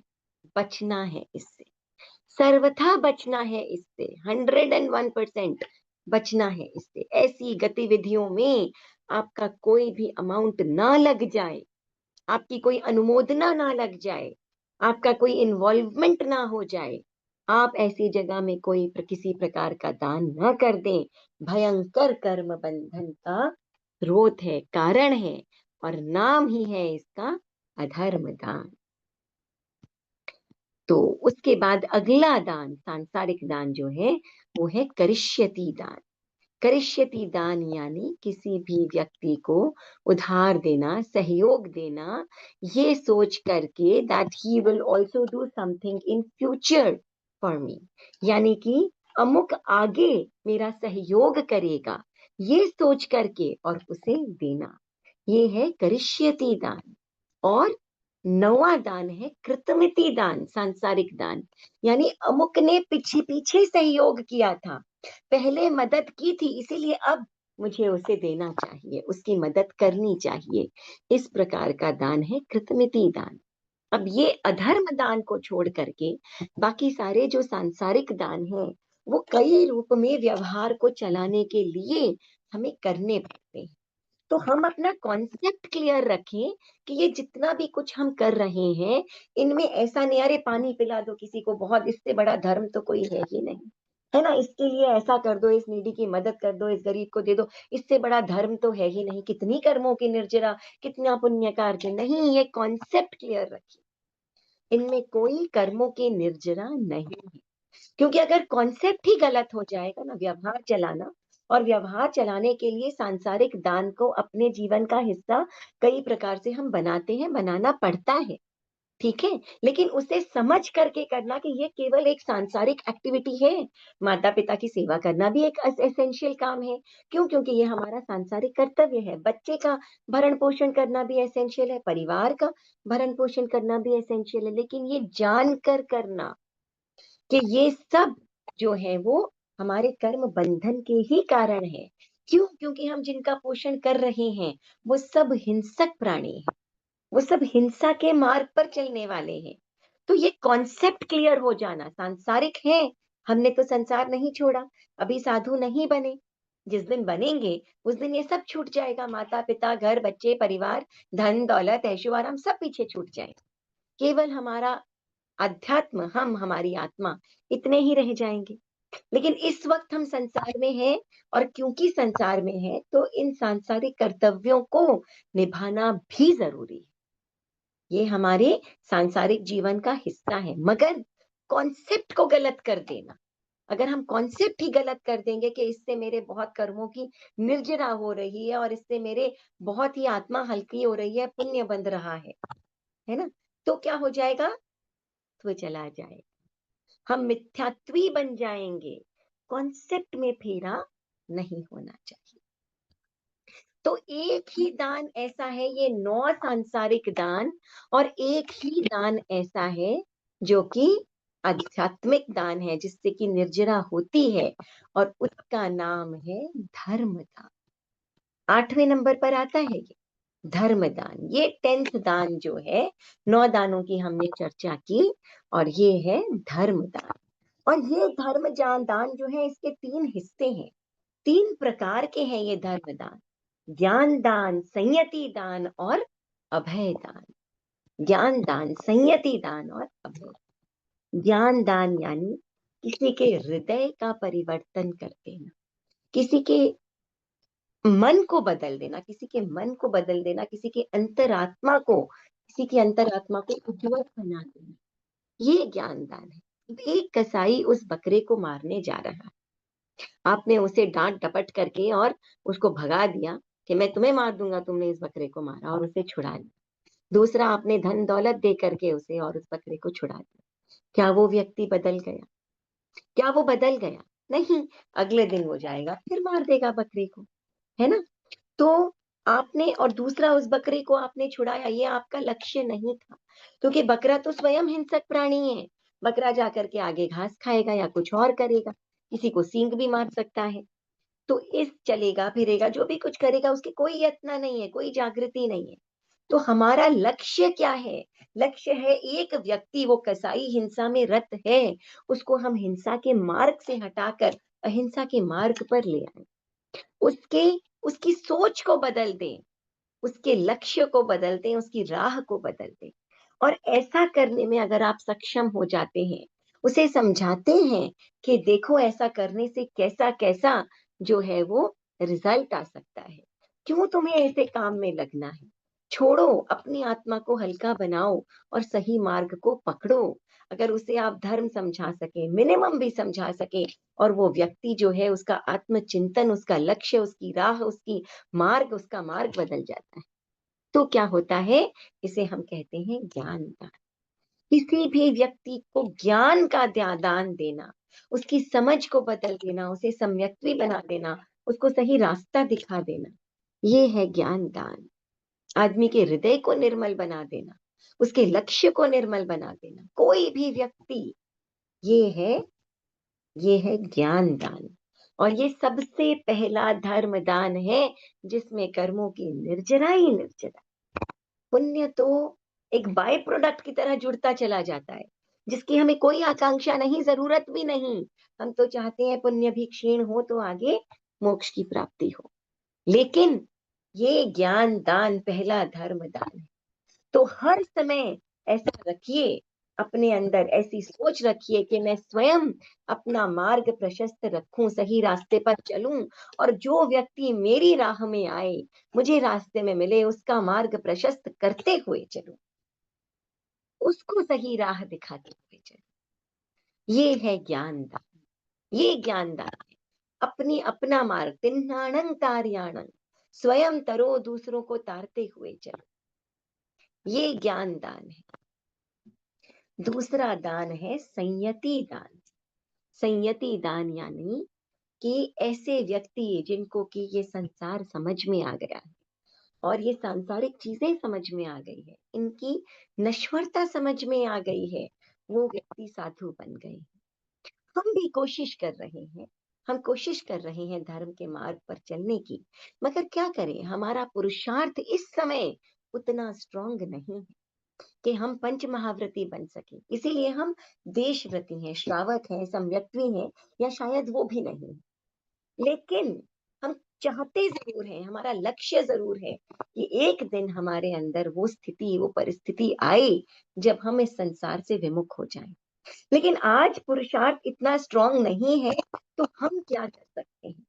बचना है इससे, सर्वथा बचना है इससे, 101% बचना है इससे। ऐसी गतिविधियों में आपका कोई भी अमाउंट ना लग जाए, आपकी कोई अनुमोदना ना लग जाए, आपका कोई इन्वॉल्वमेंट ना हो जाए, आप ऐसी जगह में कोई किसी प्रकार का दान ना कर दें। भयंकर कर्म बंधन का स्रोत है, कारण है, और नाम ही है इसका अधर्म दान। तो उसके बाद अगला दान, सांसारिक दान जो है, वो है करिष्यति दान। करिष्यति दान यानी किसी भी व्यक्ति को उधार देना, सहयोग देना, ये सोच करके that he will also do something in future for me, यानी कि अमुक आगे मेरा सहयोग करेगा, ये सोच करके और उसे देना, ये है करिष्यति दान। और 9वां दान है कृतमिति दान, सांसारिक दान, यानी अमुक ने पीछे पीछे सहयोग किया था, पहले मदद की थी, इसीलिए अब मुझे उसे देना चाहिए, उसकी मदद करनी चाहिए, इस प्रकार का दान है कृतमिति दान। अब ये अधर्म दान को छोड़ करके बाकी सारे जो सांसारिक दान हैं, वो कई रूप में व्यवहार को चलाने के लिए हमें करने पड़ते हैं। तो हम अपना कॉन्सेप्ट क्लियर रखें कि ये जितना भी कुछ हम कर रहे हैं, इनमें ऐसा नहीं अरे पानी पिला दो किसी को, बहुत इससे बड़ा धर्म तो कोई है ही नहीं, है ना, इसके लिए ऐसा कर दो, इस नीडी की मदद कर दो, इस गरीब को दे दो, इससे बड़ा धर्म तो है ही नहीं, कितनी कर्मों की निर्जरा, कितना पुण्य कार्य नहीं, ये कॉन्सेप्ट क्लियर रखिए, इनमें कोई कर्मों की निर्जरा नहीं है। क्योंकि अगर कॉन्सेप्ट ही गलत हो जाएगा ना, व्यवहार चलाना, और व्यवहार चलाने के लिए सांसारिक दान को अपने जीवन का हिस्सा कई प्रकार से हम बनाते हैं, बनाना पड़ता है, ठीक है, लेकिन उसे समझ करके करना कि ये केवल एक सांसारिक एक्टिविटी है। माता पिता की सेवा करना भी एक एसेंशियल काम है, क्यों, क्योंकि ये हमारा सांसारिक कर्तव्य है। बच्चे का भरण पोषण करना भी एसेंशियल है, परिवार का भरण पोषण करना भी एसेंशियल है, लेकिन ये जानकर करना कि ये सब जो है वो हमारे कर्म बंधन के ही कारण है। क्यों, क्योंकि हम जिनका पोषण कर रहे हैं वो सब हिंसक प्राणी हैं, वो सब हिंसा के मार्ग पर चलने वाले हैं। तो ये कॉन्सेप्ट क्लियर हो जाना, सांसारिक है, हमने तो संसार नहीं छोड़ा, अभी साधु नहीं बने, जिस दिन बनेंगे उस दिन ये सब छूट जाएगा, माता पिता, घर, बच्चे, परिवार, धन दौलत, ऐशो आराम सब पीछे छूट जाएगा, केवल हमारा अध्यात्म, हम, हमारी आत्मा, इतने ही रह जाएंगे। लेकिन इस वक्त हम संसार में हैं, और क्योंकि संसार में है तो इन सांसारिक कर्तव्यों को निभाना भी जरूरी है, ये हमारे सांसारिक जीवन का हिस्सा है। मगर कॉन्सेप्ट को गलत कर देना, अगर हम कॉन्सेप्ट ही गलत कर देंगे कि इससे मेरे बहुत कर्मों की निर्जरा हो रही है और इससे मेरे बहुत ही आत्मा हल्की हो रही है, पुण्य बंध रहा है ना, तो क्या हो जाएगा, तो चला जाएगा, हम मिथ्यात्वी बन जाएंगे। कॉन्सेप्ट में फेरा नहीं होना चाहिए। तो एक ही दान ऐसा है, ये 9 सांसारिक दान, और एक ही दान ऐसा है जो कि आध्यात्मिक दान है, जिससे कि निर्जरा होती है, और उसका नाम है धर्मदान। 8वें नंबर पर आता है ये धर्मदान। ये 10th दान जो है, 9 दानों की हमने चर्चा की, और ये है धर्मदान। और ये दान जो है, इसके 3 हिस्से हैं, 3 प्रकार के हैं ये धर्मदान: ज्ञान दान, संयति दान और अभय दान। ज्ञान दान, संयति दान और अभय। ज्ञान दान यानी किसी के हृदय का परिवर्तन कर देना, किसी के मन को बदल देना, किसी के मन को बदल देना, किसी की अंतरात्मा को उज्जवल बना देना, ये ज्ञान दान है। एक कसाई उस बकरे को मारने जा रहा है, आपने उसे डांट डपट करके और उसको भगा दिया कि मैं तुम्हें मार दूंगा, तुमने इस बकरे को मारा, और उसे छुड़ा लिया। दूसरा, आपने धन दौलत दे करके उसे और उस बकरे को छुड़ा दिया। क्या वो व्यक्ति बदल गया? क्या वो बदल गया? नहीं। अगले दिन वो जाएगा, फिर मार देगा बकरे को, है ना? तो आपने, और दूसरा, उस बकरे को आपने छुड़ाया, ये आपका लक्ष्य नहीं था, क्योंकि बकरा तो स्वयं हिंसक प्राणी है। बकरा जाकर के आगे घास खाएगा या कुछ और करेगा, किसी को सींग भी मार सकता है। तो इस चलेगा फिरेगा, जो भी कुछ करेगा, उसकी कोई यत्न नहीं है, कोई जागृति नहीं है। तो हमारा लक्ष्य क्या है? लक्ष्य है एक व्यक्ति, वो कसाई हिंसा में रत है, उसको हम हिंसा के मार्ग से हटाकर अहिंसा के मार्ग पर ले आए, उसकी सोच को बदल दें, उसके लक्ष्य को बदल दें, उसकी राह को बदल दें। और ऐसा करने में अगर आप सक्षम हो जाते हैं, उसे समझाते हैं कि देखो ऐसा करने से कैसा कैसा जो है वो रिजल्ट आ सकता है, क्यों तुम्हें ऐसे काम में लगना है, छोड़ो, अपनी आत्मा को हल्का बनाओ और सही मार्ग को पकड़ो। अगर उसे आप धर्म समझा सके, मिनिमम भी समझा सके, और वो व्यक्ति जो है, उसका आत्मचिंतन, उसका लक्ष्य, उसकी राह, उसका मार्ग बदल जाता है। तो क्या होता है? इसे हम कहते हैं ज्ञान दान। किसी भी व्यक्ति को ज्ञान का दान देना, उसकी समझ को बदल देना, उसे सम्यक्त्वी बना देना, उसको सही रास्ता दिखा देना, ये है ज्ञान दान। आदमी के हृदय को निर्मल बना देना, उसके लक्ष्य को निर्मल बना देना, कोई भी व्यक्ति, ये है ज्ञान दान। और ये सबसे पहला धर्म दान है, जिसमें कर्मों की निर्जरा ही निर्जरा, पुण्य तो एक बाय प्रोडक्ट की तरह जुड़ता चला जाता है, जिसकी हमें कोई आकांक्षा नहीं, जरूरत भी नहीं। हम तो चाहते हैं पुण्य भी क्षीण हो तो आगे मोक्ष की प्राप्ति हो, लेकिन ये ज्ञान दान पहला धर्म दान है। तो हर समय ऐसा रखिए, अपने अंदर ऐसी सोच रखिए कि मैं स्वयं अपना मार्ग प्रशस्त रखूं, सही रास्ते पर चलूं, और जो व्यक्ति मेरी राह में आए, मुझे रास्ते में मिले, उसका मार्ग प्रशस्त करते हुए चलूं, उसको सही राह दिखाते हुए चलूं। ये है ज्ञान दान, ये ज्ञान दान है। अपना मार्ग, तिन्नाणं तार्याणं, स्वयं तरो, दूसरों को तारते हुए चलो, ये ज्ञान दान है। दूसरा दान है संयति दान। संयति दान यानी कि ऐसे व्यक्ति जिनको कि ये संसार समझ में आ गया है, और ये सांसारिक चीजें समझ में आ गई है, इनकी नश्वरता समझ में आ गई है, वो व्यक्ति साधु बन गए। हम भी कोशिश कर रहे हैं, हम कोशिश कर रहे हैं धर्म के मार्ग पर चलने की, मगर क्या करें, हमारा पुरुषार्थ इस समय उतना स्ट्रांग नहीं है कि हम पंच महाव्रती बन सके। इसीलिए हम देशव्रती हैं, श्रावक हैं, सम्यक्त्वी हैं, या शायद वो भी नहीं। लेकिन हम चाहते जरूर हैं, हमारा लक्ष्य जरूर है कि एक दिन हमारे अंदर वो स्थिति, वो परिस्थिति आए जब हम इस संसार से विमुख हो जाएं। लेकिन आज पुरुषार्थ इतना स्ट्रांग नहीं है, तो हम क्या कर सकते हैं?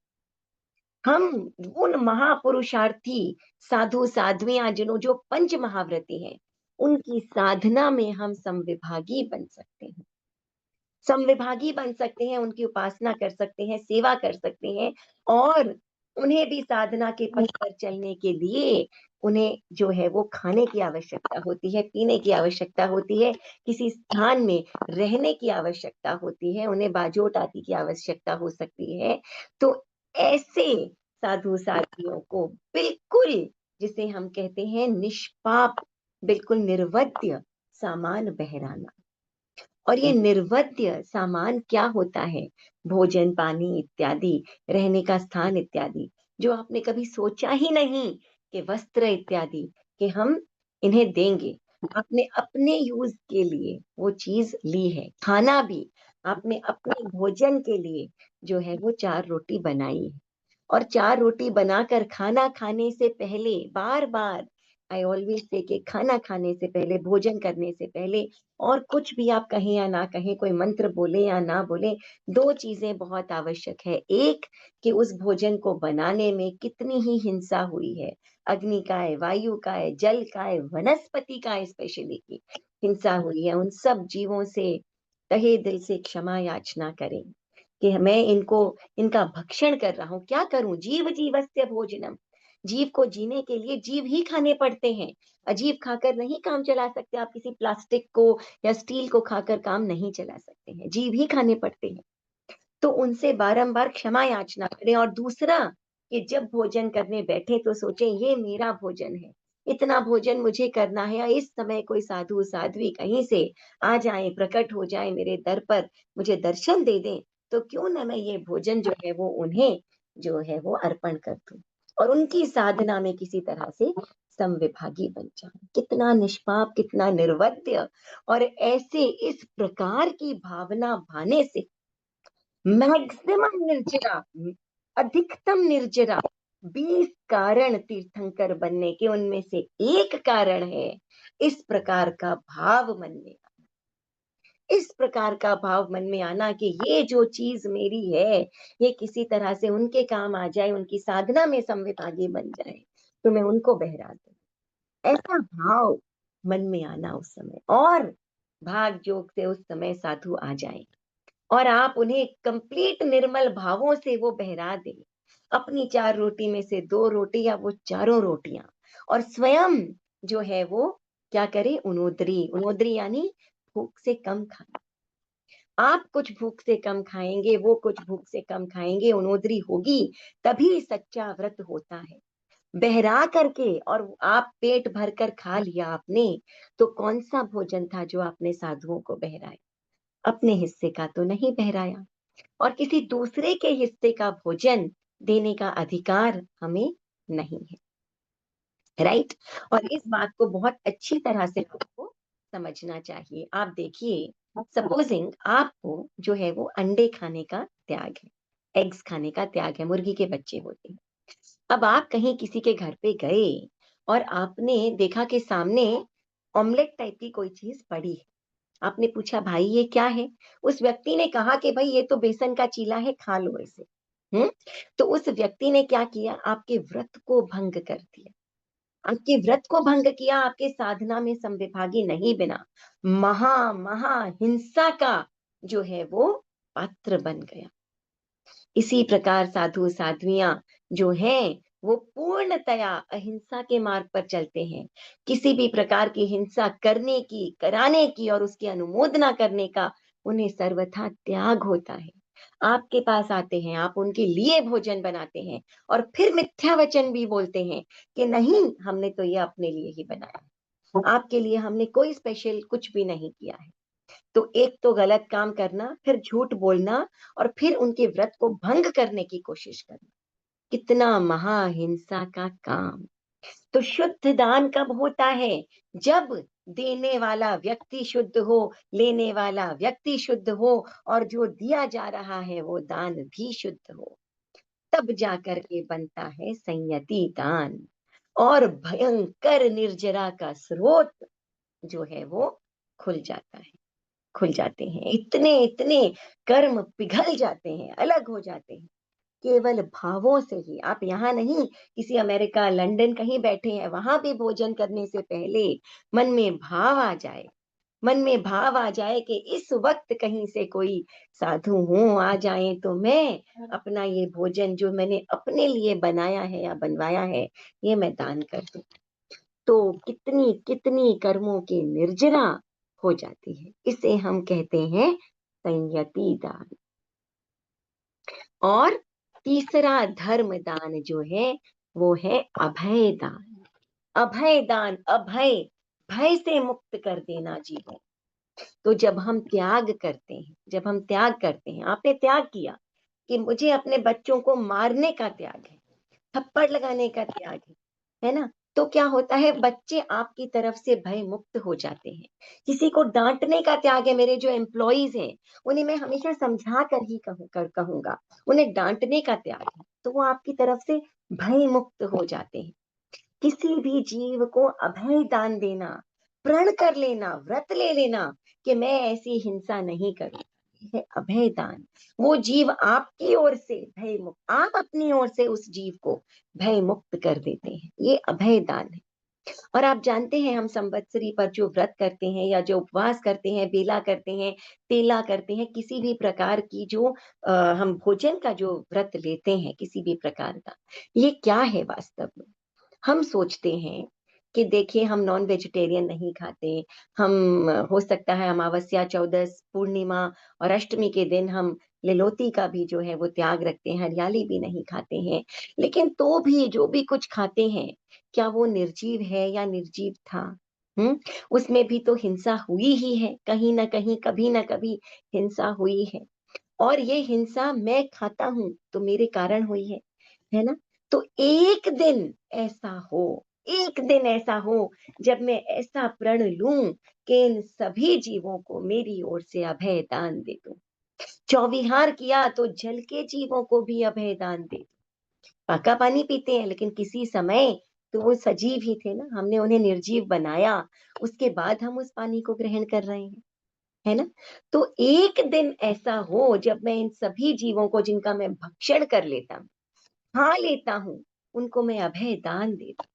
हम उन महापुरुषार्थी साधु साध्वियां जो पंच महाव्रती हैं, उनकी साधना में हम समविभागी बन सकते हैं, समविभागी बन सकते हैं, उनकी उपासना कर सकते हैं, सेवा कर सकते हैं, और उन्हें भी साधना के पथ पर चलने के लिए उन्हें जो है वो खाने की आवश्यकता होती है, पीने की आवश्यकता होती है, किसी स्थान में रहने की आवश्यकता होती है, उन्हें बाजोट आदि की आवश्यकता हो सकती है। तो ऐसे साधु साथियों को बिल्कुल बिल्कुल, जिसे हम कहते हैं निष्पाप, बिल्कुल निर्वद्य सामान बहराना। और ये निर्वद्य सामान क्या होता है? भोजन, पानी इत्यादि, रहने का स्थान इत्यादि, जो आपने कभी सोचा ही नहीं कि वस्त्र इत्यादि कि हम इन्हें देंगे। आपने अपने यूज के लिए वो चीज ली है। खाना भी आपने अपने भोजन के लिए जो है वो 4 रोटी बनाई है। और 4 रोटी बनाकर खाना खाने से पहले बार-बार, आई ऑलवेज से कि खाना खाने से पहले, भोजन करने से पहले, और कुछ भी आप कहें या ना कहें, कोई मंत्र बोले या ना बोले, 2 चीजें बहुत आवश्यक है। एक, कि उस भोजन को बनाने में कितनी ही हिंसा हुई है, अग्नि का है, वायु का है, जल का है, वनस्पति का है, स्पेशली की हिंसा हुई है। उन सब जीवों से तहे दिल से क्षमा याचना करें कि मैं इनका भक्षण कर रहा हूँ। क्या करूं? जीव जीवस्य भोजनम। जीव को जीने के लिए जीव ही खाने पड़ते हैं। अजीब खाकर नहीं काम चला सकते आप। किसी प्लास्टिक को या स्टील को खाकर काम नहीं चला सकते हैं, जीव ही खाने पड़ते हैं। तो उनसे बारंबार क्षमा याचना करें। और दूसरा, कि जब भोजन करने बैठे तो सोचें ये मेरा भोजन है, इतना भोजन मुझे करना है। या इस समय कोई साधु साध्वी कहीं से आ जाए, प्रकट हो जाए मेरे दर पर, मुझे दर्शन दे दें, तो क्यों न मैं ये भोजन जो है वो उन्हें जो है वो अर्पण कर दूं और उनकी साधना में किसी तरह से समविभागी बन जाऊं। कितना निष्पाप, कितना निर्वद्य। और ऐसे इस प्रकार की भावना भाने से मैक्सिमम निर्जरा, अधिकतम निर्जरा, 20 कारण तीर्थंकर बनने के, उनमें से एक कारण है इस प्रकार का भाव मन में, इस प्रकार का भाव मन में आना कि ये जो चीज मेरी है ये किसी तरह से उनके काम आ जाए, उनकी साधना में संविभागी बन जाए, तो मैं उनको बहरा दूं। ऐसा भाव मन में आना उस समय, और भाग जोग से उस समय साधु आ जाए और आप उन्हें कंप्लीट निर्मल भावों से वो बहरा दें। अपनी 4 रोटी में से 2 रोटी या वो चारों रोटियां, और स्वयं जो है वो क्या करे? उनोदरी। उनोदरी यानी भूख से कम खाना। आप कुछ भूख से कम खाएंगे, वो कुछ भूख से कम खाएंगे, उनोदरी होगी, तभी सच्चा व्रत होता है। बहरा करके और आप पेट भरकर खा लिया आपने, तो कौन सा भोजन था जो आपने साधुओं को बहराया? अपने हिस्से का तो नहीं बहराया। और किसी दूसरे के हिस्से का भोजन देने का अधिकार हमें नहीं है। राइट? और इस बात को बहुत अच्छी तरह से आपको समझना चाहिए। आप देखिए, सपोजिंग आपको जो है वो अंडे खाने का त्याग है, एग्स खाने का त्याग है, मुर्गी के बच्चे होते हैं। अब आप कहीं किसी के घर पे गए और आपने देखा कि सामने ऑमलेट टाइप की कोई चीज पड़ी है। आपने पूछा भाई ये क्या है? उस व्यक्ति ने कहा कि भाई ये तो बेसन का चीला है, खा लो इसे। तो उस व्यक्ति ने क्या किया? आपके व्रत को भंग कर दिया, आपके व्रत को भंग किया, आपके साधना में संविभागी नहीं बना, महा हिंसा का जो है वो पात्र बन गया। इसी प्रकार साधु साध्वियां जो हैं वो पूर्णतया अहिंसा के मार्ग पर चलते हैं। किसी भी प्रकार की हिंसा करने की, कराने की और उसकी अनुमोदना करने का उन्हें सर्वथा त्याग होता है। आपके पास आते हैं, आप उनके लिए भोजन बनाते हैं और फिर मिथ्या वचन भी बोलते हैं कि नहीं, हमने तो ये अपने लिए ही बनाया, आपके लिए हमने कोई स्पेशल कुछ भी नहीं किया है। तो एक तो गलत काम करना, फिर झूठ बोलना और फिर उनके व्रत को भंग करने की कोशिश करना, कितना महाहिंसा का काम। तो शुद्ध दान कब होता है? जब देने वाला व्यक्ति शुद्ध हो, लेने वाला व्यक्ति शुद्ध हो और जो दिया जा रहा है वो दान भी शुद्ध हो, तब जाकर के बनता है संयति दान। और भयंकर निर्जरा का स्रोत जो है वो खुल जाता है, खुल जाते हैं। इतने इतने कर्म पिघल जाते हैं, अलग हो जाते हैं केवल भावों से ही। आप यहाँ नहीं, किसी अमेरिका, लंदन कहीं बैठे हैं, वहां भी भोजन करने से पहले मन में भाव आ जाए, मन में भाव आ जाए कि इस वक्त कहीं से कोई साधु हो आ जाए तो मैं अपना ये भोजन जो मैंने अपने लिए बनाया है या बनवाया है ये मैं दान कर दूं। तो कितनी कितनी कर्मों की निर्जरा हो जाती है। इसे हम कहते हैं संयति दान। और तीसरा धर्म दान जो है वो है अभय दान। अभय दान, अभय, भय से मुक्त कर देना जीवन। तो जब हम त्याग करते हैं, जब हम त्याग करते हैं, आपने त्याग किया कि मुझे अपने बच्चों को मारने का त्याग है, थप्पड़ लगाने का त्याग है ना? तो क्या होता है, बच्चे आपकी तरफ से भय मुक्त हो जाते हैं। किसी को डांटने का त्याग है, मेरे जो एम्प्लॉइज हैं उन्हें मैं हमेशा समझा कर ही कहूंगा, उन्हें डांटने का त्याग है, तो वो आपकी तरफ से भय मुक्त हो जाते हैं। किसी भी जीव को अभय दान देना, प्रण कर लेना, व्रत ले लेना कि मैं ऐसी हिंसा नहीं करूंगा, ये है अभय दान। वो जीव आपकी ओर से भय मुक्त, आप अपनी ओर से उस जीव को भय मुक्त कर देते हैं, ये अभय दान है। और आप जानते हैं, हम संवत्सरी पर जो व्रत करते हैं या जो उपवास करते हैं, बेला करते हैं, तेला करते हैं, किसी भी प्रकार की जो हम भोजन का जो व्रत लेते हैं किसी भी प्रकार का, ये क्या है वास्तव में? हम सोचते हैं कि देखिए हम नॉन वेजिटेरियन नहीं खाते, हम हो सकता है अमावस्या, चौदस, पूर्णिमा और अष्टमी के दिन हम लिलोती का भी जो है वो त्याग रखते हैं, हरियाली भी नहीं खाते हैं, लेकिन तो भी जो भी कुछ खाते हैं, क्या वो निर्जीव है या निर्जीव था? हम्म, उसमें भी तो हिंसा हुई ही है, कहीं ना कहीं, कभी ना कभी हिंसा हुई है। और ये हिंसा मैं खाता हूं तो मेरे कारण हुई है ना? तो एक दिन ऐसा हो, एक दिन ऐसा हो जब मैं ऐसा प्रण लूं कि इन सभी जीवों को मेरी ओर से अभय दान दे दूं। चौविहार किया तो जल के जीवों को भी अभय दान दे दूं। पाका पानी पीते हैं लेकिन किसी समय तो वो सजीव ही थे ना, हमने उन्हें निर्जीव बनाया, उसके बाद हम उस पानी को ग्रहण कर रहे हैं, है ना? तो एक दिन ऐसा हो जब मैं इन सभी जीवों को जिनका मैं भक्षण कर लेता हूं, खा लेता हूं, उनको मैं अभय दान दे दूं,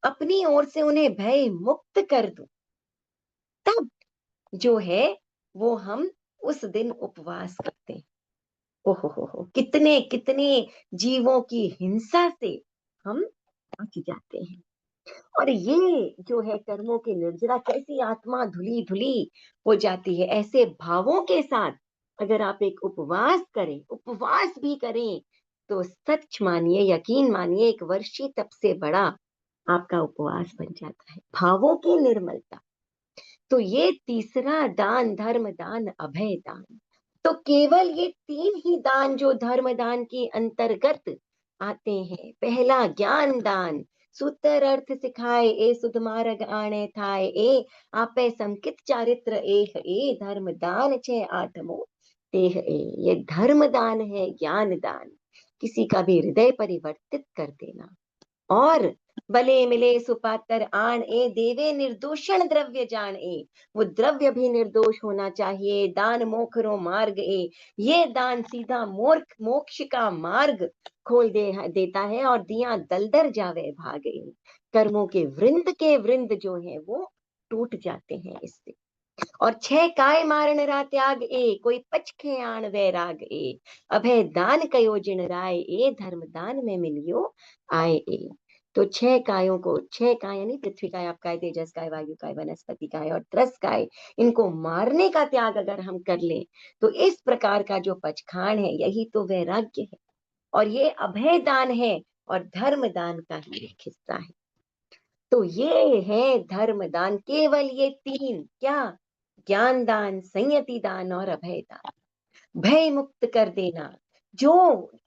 अपनी ओर से उन्हें भय मुक्त कर दूं, तब जो है वो हम उस दिन उपवास करते हैं। ओहो हो, कितने कितने जीवों की हिंसा से हम बच जाते हैं। और ये जो है कर्मों की निर्जरा, कैसी आत्मा धुली धुली हो जाती है ऐसे भावों के साथ। अगर आप एक उपवास करें, उपवास भी करें, तो सच मानिए, यकीन मानिए, एक वर्षी तप से बड़ा आपका उपवास बन जाता है, भावों की निर्मलता। तो ये तीसरा दान, धर्म दान, अभय दान। तो केवल ये तीन ही दान जो धर्म दान के अंतर्गत आते हैं। पहला ज्ञान दान, सूत्र अर्थ सिखाए ए सुध मार्ग आणे थाए ए, आपे संकित चारित्र एह ए, धर्म दान छे आठमो तेह ए। ये धर्म दान है, ज्ञान दान, किसी का भी हृदय परिवर्तित कर देना। और भले मिले सुपात्र आण ए, देवे निर्दोषण द्रव्य जान ए। वो द्रव्य भी निर्दोष होना चाहिए। दान मोखरो मार्ग ए, ये दान सीधा मोक्ष का मार्ग खोल देता है, और दिया दलदर जावे भागे। कर्मों के वृंद जो है वो टूट जाते हैं इससे। और छह काय मारण रा त्याग ए, कोई पचखे आण वैराग ए। अभय दान कयो जिन राय ए, धर्म दान में मिलियो आए ए। तो छह कायों को, छह काय यानी पृथ्वी काय, आप काय, तेजस काय, वायु काय, वनस्पति काय और त्रस काय, इनको मारने का त्याग अगर हम कर लें, तो इस प्रकार का जो पचखान है, यही तो वैराग्य है, और ये अभय दान है, और धर्म दान का ही एक हिस्सा है। तो ये है धर्म दान, केवल ये तीन, क्या? ज्ञान दान, संयति दान और अभय दान। भय मुक्त कर देना, जो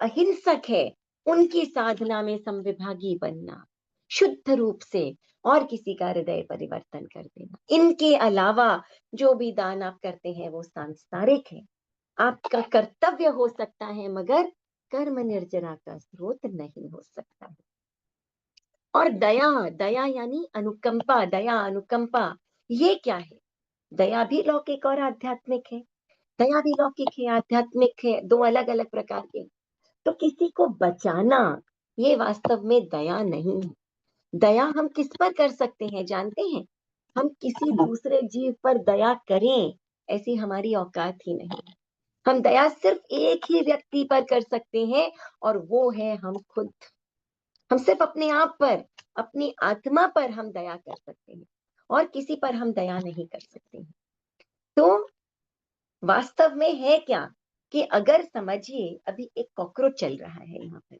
अहिंसक है उनकी साधना में संविभागी बनना, शुद्ध रूप से, और किसी का हृदय परिवर्तन कर देना। इनके अलावा जो भी दान आप करते हैं वो सांसारिक है, आपका कर्तव्य हो सकता है, मगर कर्म निर्जरा का स्रोत नहीं हो सकता है। और दया, दया यानी अनुकंपा, दया अनुकंपा, ये क्या है? दया भी लौकिक और आध्यात्मिक है। दया भी लौकिक है, आध्यात्मिक है, दो अलग अलग प्रकार के। तो किसी को बचाना, ये वास्तव में दया नहीं है। दया हम किस पर कर सकते हैं जानते हैं? हम किसी दूसरे जीव पर दया करें, ऐसी हमारी औकात ही नहीं। हम दया सिर्फ एक ही व्यक्ति पर कर सकते हैं, और वो है हम खुद। हम सिर्फ अपने आप पर, अपनी आत्मा पर हम दया कर सकते हैं, और किसी पर हम दया नहीं कर सकते हैं। तो वास्तव में है क्या कि अगर समझिए अभी एक कॉकरोच चल रहा है यहाँ पर,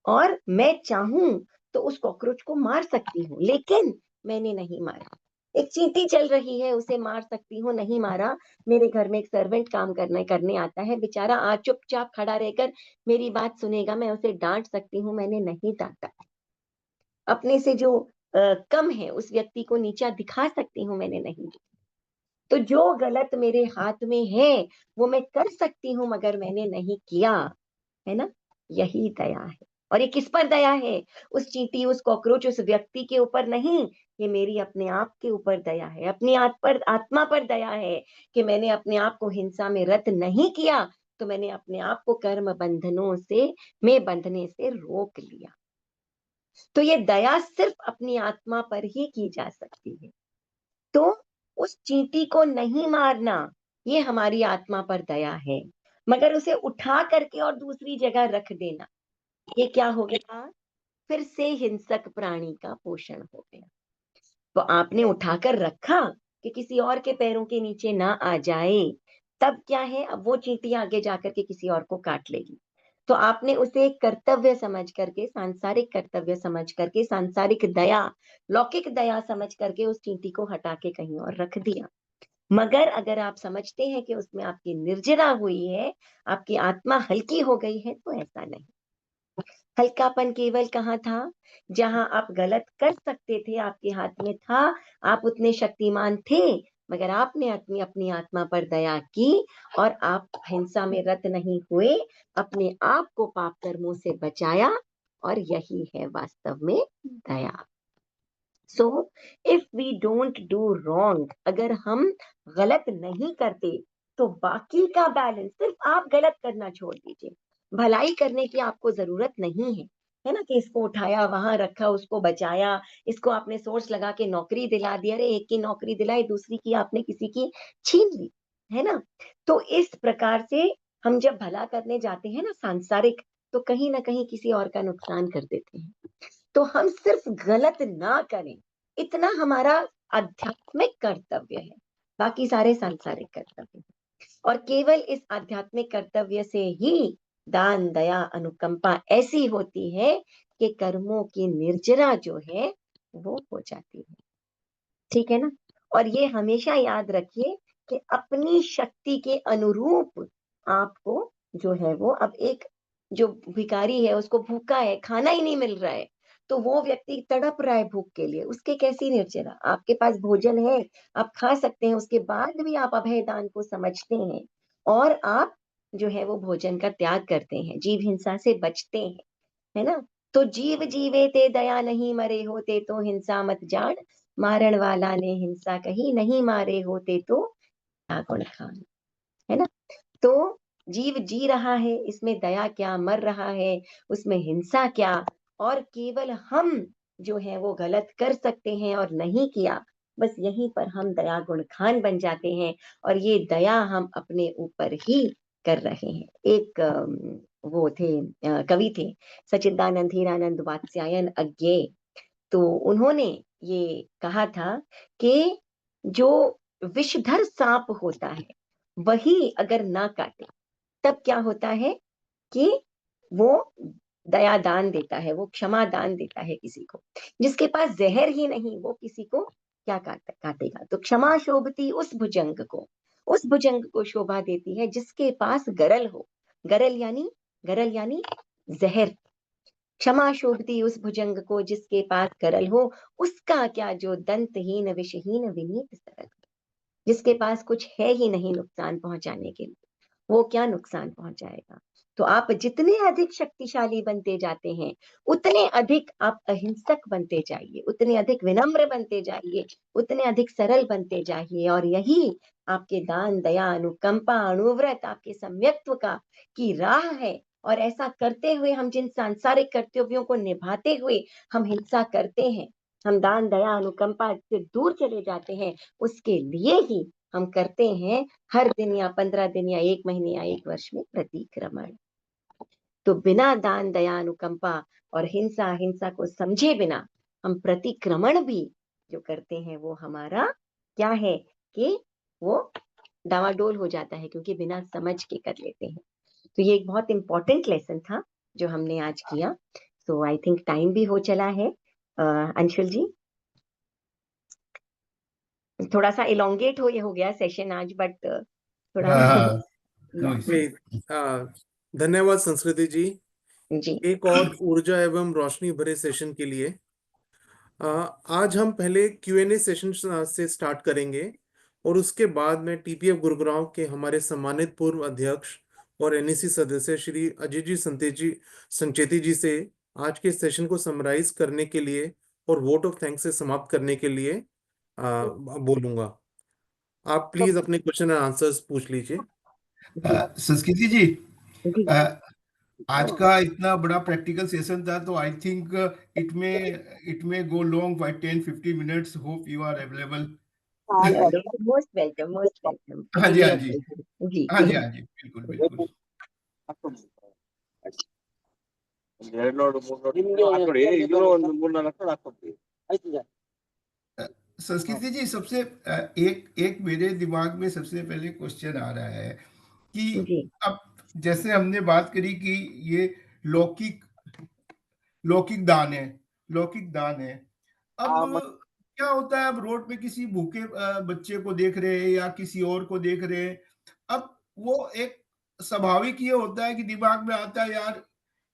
और मैं चाहूं तो उस कॉकरोच को मार सकती हूँ, लेकिन मैंने नहीं मारा। एक चींटी चल रही है, उसे मार सकती हूँ, नहीं मारा। मेरे घर में एक सर्वेंट काम करने आता है, बेचारा आज चुपचाप खड़ा रहकर मेरी बात सुनेगा, मैं उसे डांट सकती हूँ, मैंने नहीं डांटा। अपने से जो कम है उस व्यक्ति को नीचा दिखा सकती हूँ, मैंने नहीं। तो जो गलत मेरे हाथ में है वो मैं कर सकती हूँ, मगर मैंने नहीं किया, है ना? यही दया है। और ये किस पर दया है? उस चींटी, उस कॉकरोच, उस व्यक्ति के ऊपर नहीं, ये मेरी अपने आप के ऊपर दया है, अपनी आत्मा पर दया है कि मैंने अपने आप को हिंसा में रत नहीं किया, तो मैंने अपने आप को कर्म बंधनों में बंधने से रोक लिया। तो ये दया सिर्फ अपनी आत्मा पर ही की जा सकती है। तो उस चींटी को नहीं मारना, ये हमारी आत्मा पर दया है, मगर उसे उठा करके और दूसरी जगह रख देना, ये क्या हो गया? फिर से हिंसक प्राणी का पोषण हो गया। तो आपने उठाकर रखा कि किसी और के पैरों के नीचे ना आ जाए, तब क्या है, अब वो चींटी आगे जाकर के किसी और को काट लेगी। तो आपने उसे एक कर्तव्य समझ करके, सांसारिक कर्तव्य समझ करके, सांसारिक दया, लौकिक दया समझ करके उस चींटी को हटा के कहीं और रख दिया। मगर अगर आप समझते हैं कि उसमें आपकी निर्जरा हुई है, आपकी आत्मा हल्की हो गई है, तो ऐसा नहीं। हल्कापन केवल कहाँ था? जहां आप गलत कर सकते थे, आपके हाथ में था, आप उतने शक्तिमान थे, मगर आपने अपनी आत्मा पर दया की और आप हिंसा में रत नहीं हुए, अपने आप को पाप कर्मों से बचाया, और यही है वास्तव में दया। So if we don't do wrong, अगर हम गलत नहीं करते, तो बाकी का बैलेंस, सिर्फ आप गलत करना छोड़ दीजिए, भलाई करने की आपको जरूरत नहीं है ना, कि इसको उठाया वहां रखा, उसको बचाया, इसको आपने सोर्स लगा के नौकरी दिला दी, अरे एक की नौकरी दिलाई, दूसरी की आपने किसी की छीन ली, है ना? तो इस प्रकार से हम जब भला करने जाते हैं ना सांसारिक, तो कहीं ना कहीं किसी और का नुकसान कर देते हैं। तो हम सिर्फ गलत ना करें, इतना हमारा आध्यात्मिक कर्तव्य है, बाकी सारे सांसारिक कर्तव्य हैं। और केवल इस आध्यात्मिक कर्तव्य से ही दान, दया, अनुकंपा ऐसी होती है कि कर्मों की निर्जरा जो है वो हो जाती है। ठीक है ना? और ये हमेशा याद रखिए कि अपनी शक्ति के अनुरूप आपको जो है वो, अब एक जो भिखारी है, उसको भूखा है, खाना ही नहीं मिल रहा है, तो वो व्यक्ति तड़प रहा है भूख के लिए, उसके कैसी निर्जरा? आपके पास भोजन है, आप खा सकते हैं, उसके बाद भी आप अभय दान को समझते हैं, और आप जो है वो भोजन का त्याग करते हैं, जीव हिंसा से बचते हैं, है ना? तो जीव जीवे ते दया नहीं मरे होते, तो हिंसा मत जान, मारण वाला ने हिंसा कही, नहीं मारे होते तो क्या गुण खान, है ना? तो जीव जी रहा है, इसमें दया क्या, मर रहा है, उसमें हिंसा क्या? और केवल हम जो है वो गलत कर सकते हैं और नहीं किया, बस यहीं पर हम दया गुण खान बन जाते हैं, और ये दया हम अपने ऊपर ही कर रहे हैं। एक वो थे, कवि थे, सच्चिदानंद हीरानंद वात्स्यायन अज्ञेय। तो उन्होंने ये कहा था कि जो विषधर सांप होता है, वही अगर ना काटे, तब क्या होता है कि वो दया दान देता है, वो क्षमा दान देता है किसी को। जिसके पास जहर ही नहीं, वो किसी को क्या काटेगा? तो क्षमा शोभती उस भुजंग को शोभा देती है जिसके पास गरल हो। गरल यानी जहर। क्षमा शोभती उस भुजंग को जिसके पास गरल हो, उसका क्या जो दंतहीन विषहीन विनीत सरल, जिसके पास कुछ है ही नहीं नुकसान पहुंचाने के लिए, वो क्या नुकसान पहुंचाएगा? तो आप जितने अधिक शक्तिशाली बनते जाते हैं, उतने अधिक आप अहिंसक बनते जाइए, उतने अधिक विनम्र बनते जाइए, उतने अधिक सरल बनते जाइए, और यही आपके दान, दया, अनुकंपा, अनुव्रत, आपके सम्यक्त्व का की राह है। और ऐसा करते हुए हम जिन सांसारिक कर्तव्यों को निभाते हुए हम हिंसा करते हैं, हम दान, दया, अनुकंपा से दूर चले जाते हैं, उसके लिए ही हम करते हैं हर दिन या 15 दिन या 1 महीने या 1 वर्ष में प्रतिक्रमण। तो बिना दान, दया, अनुकंपा और हिंसा को समझे बिना हम प्रतिक्रमण भी जो करते हैं, वो हमारा क्या है कि वो डावाडोल हो जाता है, क्योंकि बिना समझ के कर लेते हैं। तो ये एक बहुत इंपॉर्टेंट लेसन था जो हमने आज किया। सो आई थिंक टाइम भी हो चला है। अंशुल जी, थोड़ा सा इलोंगेट हो गया सेशन आज, बट थोड़ा हाँ, no या, issue. नहीं, धन्यवाद संस्कृति जी, जी एक और ऊर्जा एवं रोशनी भरे सेशन के लिए। आज हम पहले Q&A सेशन से स्टार्ट करेंगे और उसके बाद में टीपीएफ गुरुग्राम के हमारे सम्मानित पूर्व अध्यक्ष और एनईसी सदस्य श्री अजय जी संचेती जी से आज के सेशन को समराइज करने के लिए और वोट ऑफ थैंक्स से समाप्त करने के लिए बोलूंगा। आप प्लीज अपने क्वेश्चन एंड आंसर्स पूछ लीजिए। संस्कृति जी, जी आज का इतना बड़ा प्रैक्टिकल सेशन था, तो I think it may go long by 10-15 minutes. Hope you are available. Most welcome, most welcome. हाँ जी, हाँ जी, जी हाँ जी, हाँ जी, बिल्कुल बिल्कुल। संस्कृति जी, सबसे एक मेरे दिमाग में सबसे पहले क्वेश्चन आ रहा है कि जी अब जैसे हमने बात करी कि ये लौकिक लौकिक दान है, लौकिक दान है। अब क्या होता है, अब रोड पे किसी भूखे बच्चे को देख रहे हैं या किसी और को देख रहे हैं, अब वो एक स्वाभाविक ये होता है कि दिमाग में आता है, यार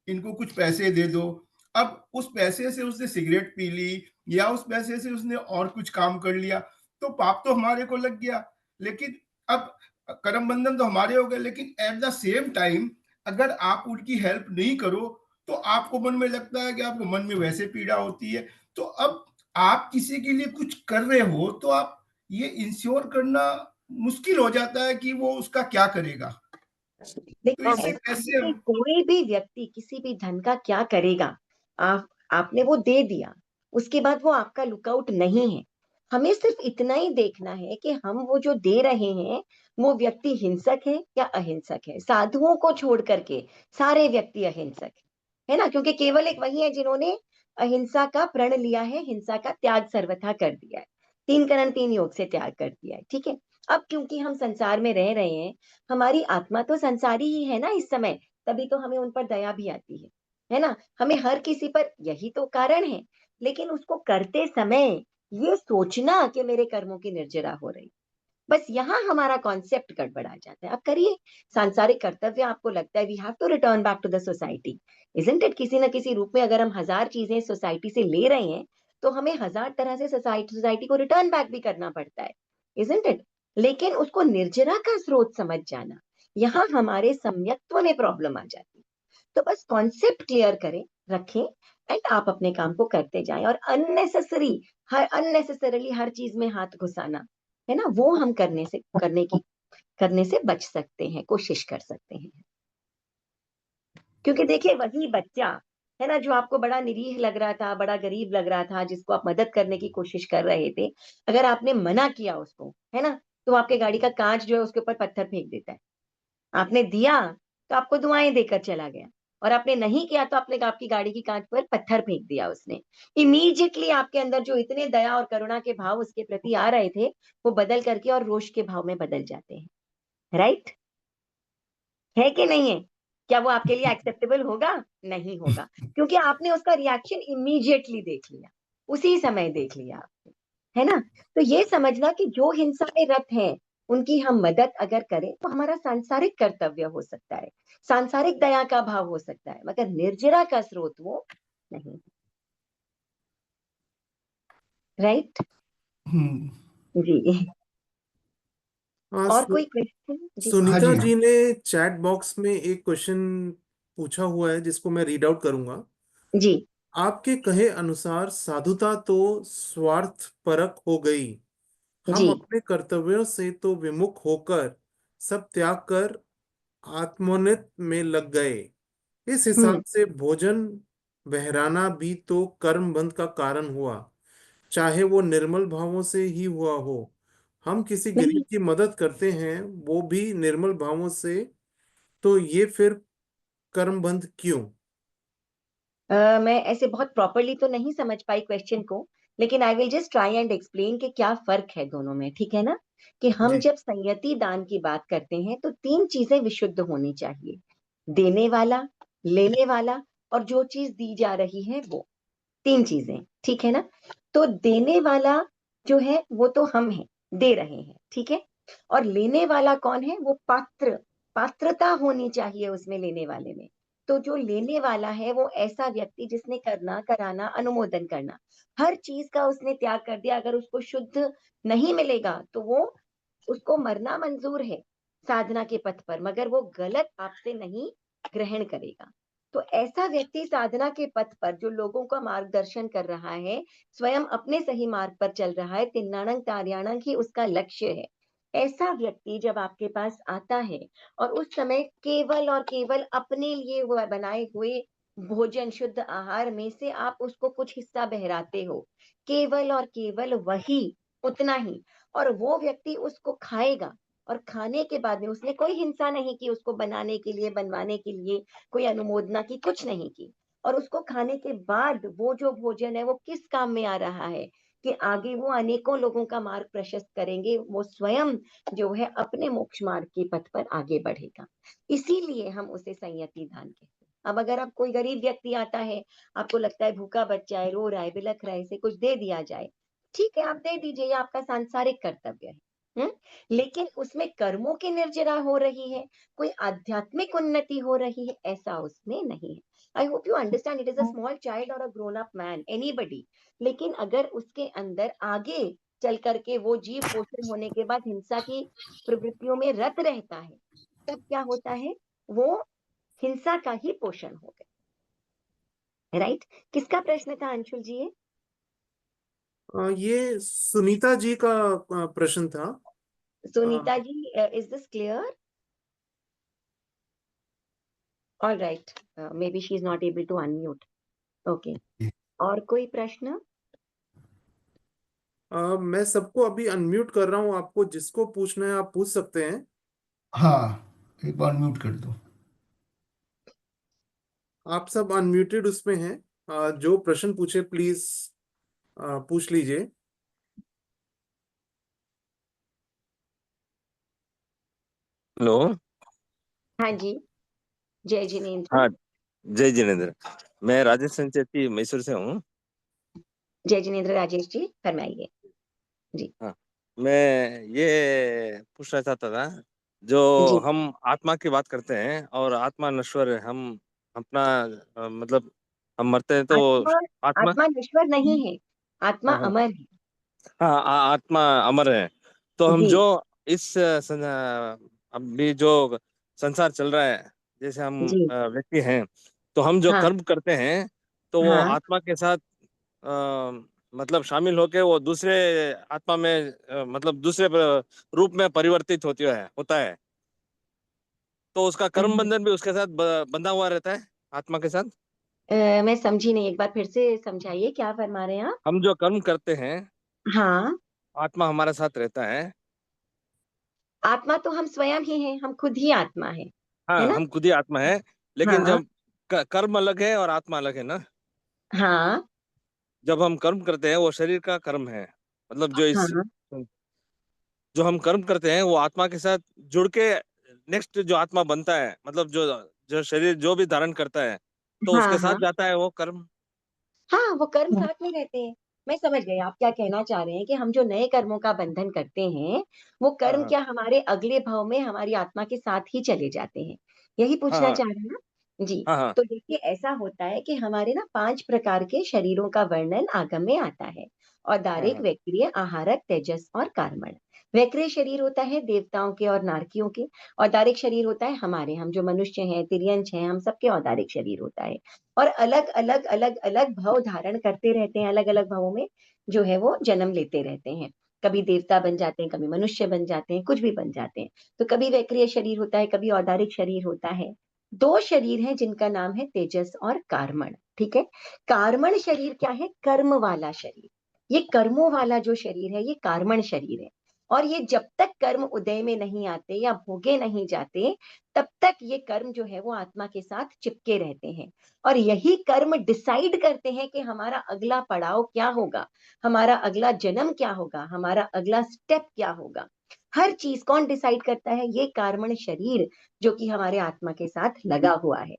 इनको कुछ पैसे दे दो। अब उस पैसे से उसने सिगरेट पी ली या उस पैसे से उसने और कुछ काम कर लिया, तो पाप तो हमारे को लग गया, लेकिन अब कर्म बंधन तो हमारे हो गए। लेकिन एट द सेम टाइम अगर आप उनकी हेल्प नहीं करो तो आपको मन में लगता है कि आपको मन में वैसे पीड़ा होती है। तो अब आप किसी के लिए कुछ कर रहे हो तो आप ये इंश्योर करना मुश्किल हो जाता है कि वो उसका क्या करेगा। तो देखिए, इससे ऐसा कैसे है कि कोई भी व्यक्ति किसी भी धन का क्या करेगा, आपने वो दे दिया, उसके बाद वो आपका लुकआउट नहीं है। हमें सिर्फ इतना ही देखना है कि हम वो जो दे रहे हैं वो व्यक्ति हिंसक है या अहिंसक है। साधुओं को छोड़ करके सारे व्यक्ति अहिंसक है ना, क्योंकि केवल एक वही है जिन्होंने अहिंसा का प्रण लिया है, हिंसा का त्याग सर्वथा कर दिया है, 3 करण 3 योग से त्याग कर दिया है। ठीक है, अब क्योंकि हम संसार में रह रहे हैं, हमारी आत्मा तो संसारी ही है ना इस समय, तभी तो हमें उन पर दया भी आती है ना। हमें हर किसी पर, यही तो कारण है। लेकिन उसको करते समय ये सोचना कि मेरे कर्मों की निर्जरा हो रही, बस यहाँ हमारा कॉन्सेप्ट गड़बड़ा जाता है। अब करिए सांसारिक कर्तव्य, आपको लगता है we have to return back to the society, isn't it? किसी न किसी रूप में अगर हम 1000 चीजें सोसाइटी से ले रहे हैं तो हमें 1000 तरह से सोसाइटी को रिटर्न बैक भी करना पड़ता है, इजंट इट? लेकिन उसको निर्जरा का स्रोत समझ जाना, यहाँ हमारे सम्यक्त्व में प्रॉब्लम आ जाती है। तो बस कॉन्सेप्ट क्लियर करें, रखें, एंड आप अपने काम को करते जाएं। और अननेसेसरीली हर चीज में हाथ घुसाना, है ना, वो हम करने से बच सकते हैं, कोशिश कर सकते हैं। क्योंकि देखिए, वही बच्चा है ना जो आपको बड़ा निरीह लग रहा था, बड़ा गरीब लग रहा था, जिसको आप मदद करने की कोशिश कर रहे थे, अगर आपने मना किया उसको, है ना, तो आपके गाड़ी का कांच जो है उसके ऊपर पत्थर फेंक देता है। आपने दिया तो आपको दुआएं देकर चला गया, और आपने नहीं किया तो आपकी गाड़ी की कांच पर पत्थर फेंक दिया उसने। इमीडिएटली आपके अंदर जो इतने दया और करुणा के भाव उसके प्रति आ रहे थे, वो बदल करके और रोष के भाव में बदल जाते हैं। राइट है कि नहीं है? क्या वो आपके लिए एक्सेप्टेबल होगा? नहीं होगा, क्योंकि आपने उसका रिएक्शन इमीडिएटली देख लिया, उसी समय देख लिया आपने, है ना। तो ये समझना कि जो हिंसा में रत है उनकी हम मदद अगर करें तो हमारा सांसारिक कर्तव्य हो सकता है, सांसारिक दया का भाव हो सकता है, मगर निर्जरा का स्रोत वो नहीं। राइट जी। और कोई क्वेश्चन? जी हाँ सुनीता जी, जी ने चैट बॉक्स में एक क्वेश्चन पूछा हुआ है जिसको मैं रीड आउट करूंगा। जी आपके कहे अनुसार साधुता तो स्वार्थ परक हो गई, हम जी अपने कर्तव्यों से तो विमुख होकर सब त्याग कर आत्मोन्नत में लग गए। इस हिसाब हम्म से भोजन बहराना भी तो कर्म बंध का कारण हुआ, चाहे वो निर्मल भावों से ही हुआ हो। हम किसी गरीब नहीं, की मदद करते हैं वो भी निर्मल भावों से, तो ये फिर कर्म बंध क्यों? मैं ऐसे बहुत प्रॉपरली तो नहीं समझ पाई क्वेश्चन को, लेकिन I will just try and explain कि क्या फर्क है दोनों में। ठीक है ना, कि हम जी जब संयति दान की बात करते हैं तो 3 चीजें विशुद्ध होनी चाहिए: देने वाला, लेने वाला और जो चीज दी जा रही है वो, 3 चीजें, ठीक है ना। तो देने वाला जो है वो तो हम हैं, दे रहे हैं, ठीक है। और लेने वाला कौन है, वो पात्रता होनी चाहिए उसमें, लेने वाले में। तो जो लेने वाला है वो ऐसा व्यक्ति जिसने करना, कराना, अनुमोदन करना, हर चीज का उसने त्याग कर दिया। अगर उसको शुद्ध नहीं मिलेगा तो वो, उसको मरना मंजूर है साधना के पथ पर, मगर वो गलत आपसे नहीं ग्रहण करेगा। तो ऐसा व्यक्ति साधना के पथ पर जो लोगों का मार्गदर्शन कर रहा है, स्वयं अपने सही मार्ग पर चल रहा है, तिन्नाणंग तार्याणंग ही उसका लक्ष्य है। ऐसा व्यक्ति जब आपके पास आता है और उस समय केवल और केवल अपने लिए वो बनाए हुए भोजन, शुद्ध आहार में से आप उसको कुछ हिस्सा बहराते हो, केवल और केवल वही, उतना ही, और वो व्यक्ति उसको खाएगा, और खाने के बाद में उसने कोई हिंसा नहीं की, उसको बनाने के लिए, बनवाने के लिए कोई अनुमोदना की, कुछ नहीं की, और उसको खाने के बाद वो जो भोजन है वो किस काम में आ रहा है कि आगे वो अनेकों लोगों का मार्ग प्रशस्त करेंगे, वो स्वयं जो है अपने मोक्ष मार्ग के पथ पर आगे बढ़ेगा। इसीलिए हम उसे संयति दान कहते हैं। अब अगर आप, कोई गरीब व्यक्ति आता है, आपको लगता है भूखा बच्चा है, रो रहा है, बिलख रहा है, इसे कुछ दे दिया जाए, ठीक है, आप दे दीजिए, ये आपका सांसारिक कर्तव्य है। लेकिन उसमें कर्मों की निर्जरा हो रही है, कोई आध्यात्मिक उन्नति हो रही है, ऐसा उसमें नहीं है। I hope you understand, it is a small child और अ ग्रोन अप मैन, एनीबडी। लेकिन अगर उसके अंदर आगे चल करके वो जीव पोषण होने के बाद हिंसा की प्रवृत्तियों में रत रहता है, तब क्या होता है, वो हिंसा का ही पोषण हो गया। राइट? किसका प्रश्न था अंशुल जी ये? ये सुनीता जी का प्रश्न था। Sunita ji, is this clear? All right. Maybe she is not able to unmute. Okay. और कोई प्रश्न? मैं सबको अभी अनम्यूट कर रहा हूँ, आपको जिसको पूछना है आप पूछ सकते हैं। हाँ, एक बार म्यूट कर दो। आप सब अनम्यूटेड उसमें हैं। जो प्रश्न पूछे प्लीज पूछ लीजिए। हेलो। हाँ जी, जय जिनेन्द्र। हाँ, जय जिनेन्द्र। मैं राजेश संचेती मैसूर से हूँ। जय जिनेन्द्र राजेश जी, फरमाइए जी। हाँ, मैं ये पूछना चाहता था, जो जी, हम आत्मा की बात करते हैं और आत्मा नश्वर है, हम अपना मतलब हम मरते हैं तो आत्मा, आत्मा, आत्मा नश्वर नहीं है, आत्मा हाँ हाँ अमर है। हाँ, आत्मा अमर है। तो हम जी, जो इस अभी जो संसार चल रहा है, जैसे हम जी, व्यक्ति हैं, तो हम जो हाँ, कर्म करते हैं तो वो हाँ, आत्मा के साथ मतलब शामिल होके वो दूसरे आत्मा में मतलब दूसरे रूप में परिवर्तित होता है। तो उसका कर्म बंधन भी उसके साथ बंधा हुआ रहता है, आत्मा के साथ। मैं समझी नहीं, एक बार फिर से समझाइए, क्या फरमा रहे हैं आप? हम जो कर्म करते हैं, हाँ, आत्मा हमारे साथ रहता है। आत्मा तो हम स्वयं ही हैं, हम खुद ही आत्मा है हाँ, ना? हम खुद ही आत्मा है, लेकिन हाँ, जब कर्म अलग है और आत्मा अलग है ना। हाँ, जब हम कर्म करते हैं वो शरीर का कर्म है, मतलब हाँ, जो हम कर्म करते हैं वो आत्मा के साथ जुड़ के नेक्स्ट जो आत्मा बनता है, मतलब जो जो शरीर जो भी धारण करता है, तो हाँ, उसके साथ हाँ, जाता है वो कर्म। हाँ, वो कर्म साथ में रहते हैं। मैं समझ गई आप क्या कहना चाह रहे हैं कि हम जो नए कर्मों का बंधन करते हैं, वो हाँ कर्म हाँ क्या हमारे अगले भाव में हमारी आत्मा के साथ ही चले जाते हैं? यही हाँ पूछना हाँ चाह रहे हैं ना जी। हाँ हाँ तो देखिए, ऐसा होता है कि हमारे ना 5 प्रकार के शरीरों का वर्णन आगम में आता है। हाँ औदारिक, हाँ वैक्रिय, आहारक, तेजस और कार्मण। वैक्रिय शरीर होता है देवताओं के और नारकियों के। औदारिक शरीर होता है हमारे, हम जो मनुष्य हैं, तिर्यंच हैं, हम सबके औदारिक शरीर होता है। और अलग अलग अलग अलग भाव धारण करते रहते हैं, अलग अलग भावों में जो है वो जन्म लेते रहते हैं। कभी देवता बन जाते हैं, कभी मनुष्य बन जाते हैं, कुछ भी बन जाते हैं। तो कभी वैक्रिय शरीर होता है, कभी औदारिक शरीर होता है। 2 शरीर हैं जिनका नाम है तेजस और कार्मण, ठीक है। कार्मण शरीर क्या है? कर्म वाला शरीर। ये कर्मों वाला जो शरीर है, ये कार्मण शरीर है। और ये जब तक कर्म उदय में नहीं आते या भोगे नहीं जाते, तब तक ये कर्म जो है वो आत्मा के साथ चिपके रहते हैं। और यही कर्म डिसाइड करते हैं कि हमारा अगला पड़ाव क्या होगा, हमारा अगला जन्म क्या होगा, हमारा अगला स्टेप क्या होगा। हर चीज कौन डिसाइड करता है? ये कार्मण शरीर जो कि हमारे आत्मा के साथ लगा हुआ है।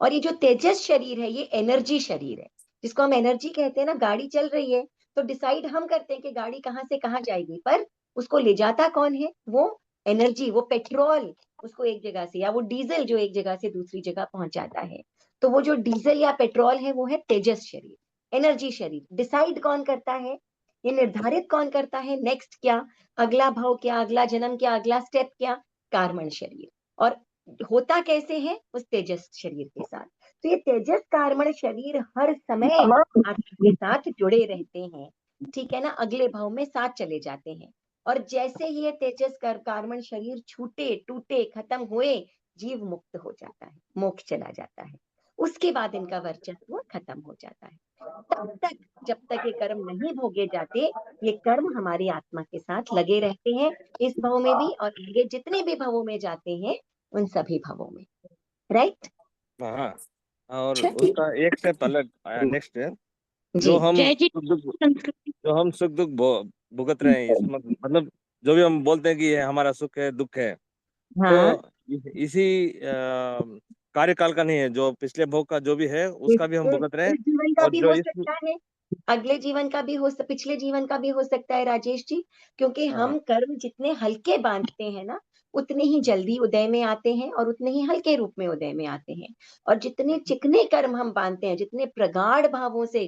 और ये जो तेजस शरीर है, ये एनर्जी शरीर है, जिसको हम एनर्जी कहते हैं ना। गाड़ी चल रही है तो डिसाइड हम करते हैं कि गाड़ी कहाँ से कहाँ जाएगी, पर उसको ले जाता कौन है? वो एनर्जी, वो पेट्रोल उसको एक जगह से, या वो डीजल जो एक जगह से दूसरी जगह पहुंचाता है। तो वो जो डीजल या पेट्रोल है वो है तेजस शरीर, एनर्जी शरीर। डिसाइड कौन करता है? ये निर्धारित कौन करता है? नेक्स्ट क्या, अगला भाव क्या, अगला जन्म क्या, अगला स्टेप क्या? कार्मण शरीर। और होता कैसे है? उस तेजस शरीर के साथ। तो ये तेजस कार्मण शरीर हर समय आत्मा के साथ जुड़े रहते हैं, ठीक है ना। अगले भाव में साथ चले जाते हैं। और जैसे ही ये तेजस कार्मण शरीर छूटे, टूटे, खत्म हुए, जीव मुक्त हो जाता है, मोक्ष चला जाता है। उसके बाद इनका वर्चस्व खत्म हो जाता है। तब तक, जब तक ये कर्म नहीं भोगे जाते, ये कर्म हमारी आत्मा के साथ लगे रहते हैं, इस भव में भी और आगे जितने भी भवों में जाते हैं उन सभी भवों में। राइट? हाँ, और अच्छा, उसका एक स्टेप अलग आया, नेक्स्ट है जी जो हम जय जी। सुख दुख जो हम सुख दुख भुगत रहे हैं, इस मतलब जो भी हम बोलते हैं कि ये हमारा सुख है, दुख है, हाँ, तो इसी कार्यकाल का नहीं है, जो पिछले भोग का जो भी है उसका भी हम भुगत रहे हैं। इस जीवन का और भी जो हो इस सकता है, अगले जीवन का भी हो, पिछले जीवन का भी हो सकता है राजेश जी। क्योंकि हाँ, हम कर्म जितने हल्के बांधते हैं ना, उतने ही जल्दी उदय में आते हैं और उतने ही हल्के रूप में उदय में आते हैं। और जितने चिकने कर्म हम बांधते हैं, जितने प्रगाढ़ भावों से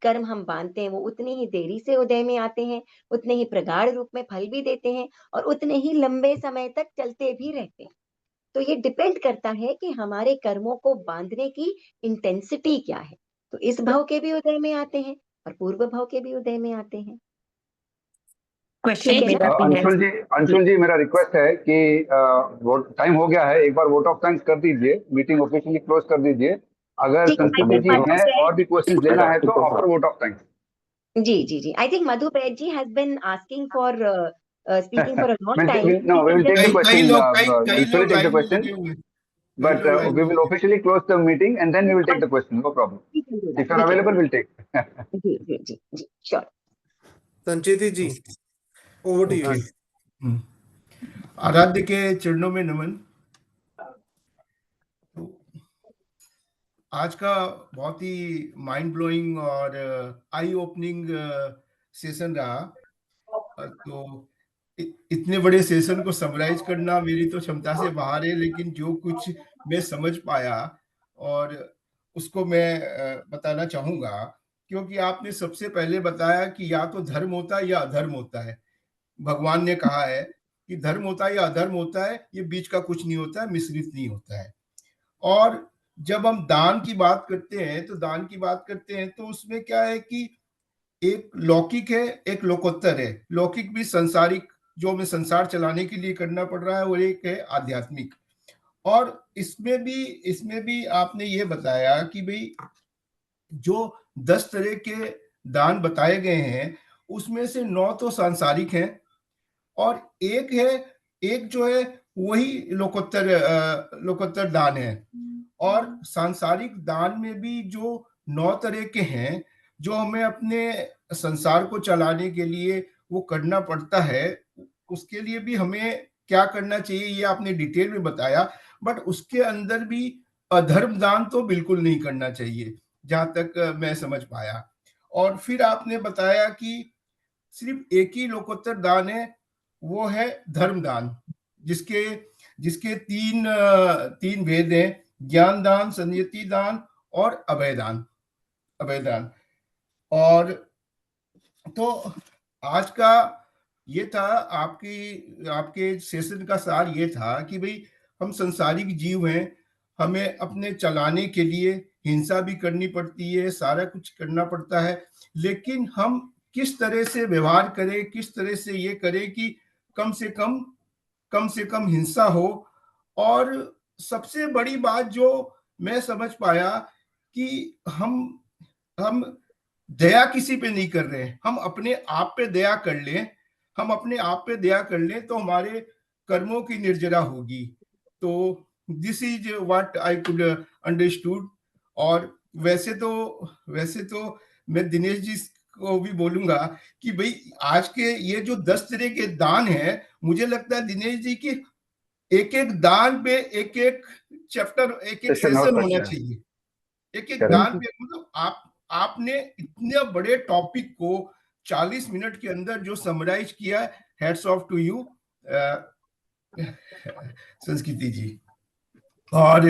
कर्म हम बांधते हैं, वो उतनी ही देरी से उदय में आते हैं, उतने ही प्रगाढ़ रूप में फल भी देते हैं, और उतने ही लंबे समय तक चलते भी रहते हैं। तो ये डिपेंड करता है कि हमारे कर्मों को बांधने की इंटेंसिटी क्या है। तो इस भाव के भी उदय में आते हैं और पूर्व भाव के भी उदय में आते हैं। क्वेश्चन ठीक है मेरा ना? भी है। अंशुल जी मेरा रिक्वेस्ट है कि टाइम हो गया है, एक बार वोट ऑफ थैंक्स कर दीजिए, मीटिंग ऑफिशियली क्लोज कर दीजिए। अगर ठीक है, I संस्कृति think जी Madhu हैं Baid- और भी क्वेश्चंस लेना है तो आफ्टर वोट ऑफ थैंक्स। जी, I think Madhu Baid ji has been asking for speaking for a long time. No, we will take the कई question. कई We'll लोग take the लाइन में question, लगे हुए, कई but लोग लाइन we में will लगे। officially close the meeting and then we will take the question. No problem. We can do that. If you are available, we'll take. जी, sure. Sancheti ji, over to you. Okay, आराध्य के चरणों में नमन। तो आज का बहुत ही माइंड ब्लोइंग और आई ओपनिंग सेशन रहा। तो इतने बड़े सेशन को समराइज करना मेरी तो क्षमता से बाहर है, लेकिन जो कुछ मैं समझ पाया और उसको मैं बताना चाहूंगा। क्योंकि आपने सबसे पहले बताया कि या तो धर्म होता है या अधर्म होता है। भगवान ने कहा है कि धर्म होता है या अधर्म होता है, ये बीच का कुछ नहीं होता है, मिश्रित नहीं होता है। और जब हम दान की बात करते हैं तो उसमें क्या है कि एक लौकिक है, एक लोकोत्तर है। लौकिक भी संसारिक, जो हमें संसार चलाने के लिए करना पड़ रहा है, और एक है आध्यात्मिक। और इसमें भी आपने ये बताया कि भाई जो 10 तरह के दान बताए गए हैं, उसमें से 9 तो सांसारिक हैं और एक जो है वही लोकोत्तर दान है। और सांसारिक दान में भी जो 9 तरह के हैं, जो हमें अपने संसार को चलाने के लिए वो करना पड़ता है, उसके लिए भी हमें क्या करना चाहिए ये आपने डिटेल में बताया। बट उसके अंदर भी अधर्म दान तो बिल्कुल नहीं करना चाहिए, जहां तक मैं समझ पाया। और फिर आपने बताया कि सिर्फ एक ही लोकोत्तर दान है, वो है धर्म दान, जिसके तीन भेद हैं: ज्ञान दान, संयति दान और अभय दान। और तो आज का ये था, आपके सेशन का सार ये था कि भाई हम संसारिक जीव हैं, हमें अपने चलाने के लिए हिंसा भी करनी पड़ती है, सारा कुछ करना पड़ता है, लेकिन हम किस तरह से व्यवहार करें, किस तरह से ये करें कि कम से कम हिंसा हो। और सबसे बड़ी बात जो मैं समझ पाया कि हम दया किसी पे नहीं कर रहे हैं, हम अपने आप पे दया कर लें तो हमारे कर्मों की निर्जरा होगी। तो this is what I could understood. और वैसे तो मैं दिनेश जी को भी बोलूंगा कि भाई आज के ये जो 10 तरह के दान है, मुझे लगता है दिनेश जी की एक एक दान पे एक एक चैप्टर, एक एक सेशन हो सेशन सकता होना है। चाहिए। एक एक Correct. दान पे मतलब आपने इतने बड़े टॉपिक को 40 मिनट के अंदर जो समराइज किया, हेड्स ऑफ टू यू संस्कृति जी। और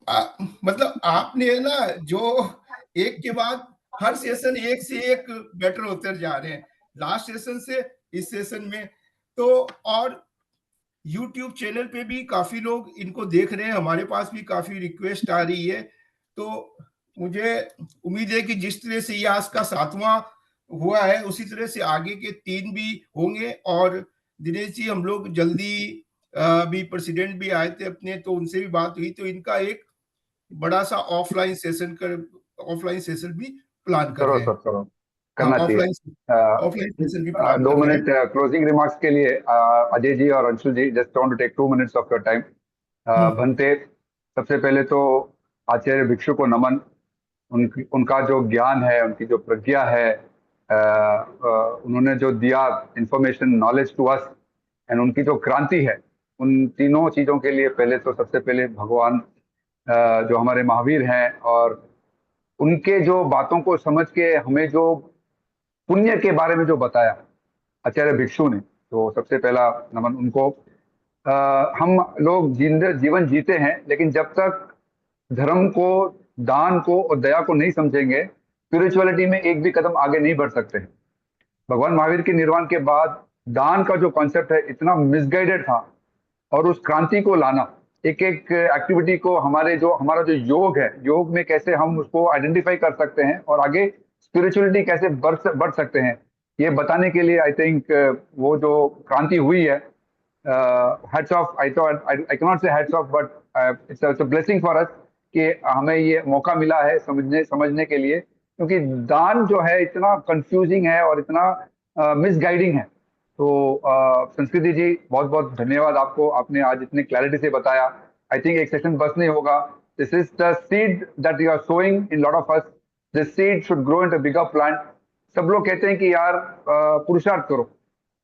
मतलब आपने ना जो एक के बाद हर सेशन एक से एक बेटर होते जा रहे हैं, लास्ट सेशन से इस सेशन में। तो और YouTube चैनल पे भी काफी लोग इनको देख रहे हैं, हमारे पास भी काफी रिक्वेस्ट आ रही है। तो मुझे उम्मीद है कि जिस तरह से ये आज का 7वां हुआ है उसी तरह से आगे के 3 भी होंगे। और दिनेश जी, हम लोग जल्दी भी प्रेसिडेंट भी आए थे अपने, तो उनसे भी बात हुई, तो इनका एक बड़ा सा ऑफलाइन सेशन भी प्लान कर करो रहे हैं। सर, करो, हाँ, करना चाहिए। ऑफलाइन सेशन भी प्लान 2 कर रहे हैं। मिनट क्लोजिंग रिमार्क्स के लिए अजय जी और Anshul ji, just want to take 2 minutes of your time. भंते, सबसे पहले तो आचार्य भिक्षु को नमन। उनका जो ज्ञान है, उनकी जो प्रज्ञा है, उन्होंने जो दिया information, knowledge to us, and उनकी जो क्रांति है, उन तीनों चीजों के लिए पहले तो सबसे पहले भगवान जो हमारे महावीर हैं, और उनके जो बातों को समझ के हमें जो पुण्य के बारे में जो बताया आचार्य भिक्षु ने, तो सबसे पहला नमन उनको। हम लोग जीवन जीते हैं, लेकिन जब तक धर्म को, दान को और दया को नहीं समझेंगे, स्पिरिचुअलिटी में एक भी कदम आगे नहीं बढ़ सकते हैं। भगवान महावीर के निर्वाण के बाद दान का जो कॉन्सेप्ट है इतना मिसगाइडेड था, और उस क्रांति को लाना, एक एक एक्टिविटी को, हमारा जो योग है, योग में कैसे हम उसको आइडेंटिफाई कर सकते हैं और आगे स्पिरिचुअलिटी कैसे बढ़ सकते हैं, ये बताने के लिए आई थिंक वो जो क्रांति हुई है, hats off, I can not से hats off, but it's a blessing for us कि हमें ये मौका मिला है समझने के लिए, क्योंकि दान जो है इतना कंफ्यूजिंग है और इतना मिसगाइडिंग है। तो संस्कृति जी, बहुत बहुत धन्यवाद आपको, आपने आज इतनी क्लैरिटी से बताया। आई थिंक एक सेशन बस नहीं होगा। This is the seed that you are sowing in lot of us. This seed should grow into bigger plant. सब लोग कहते हैं कि यार पुरुषार्थ करो।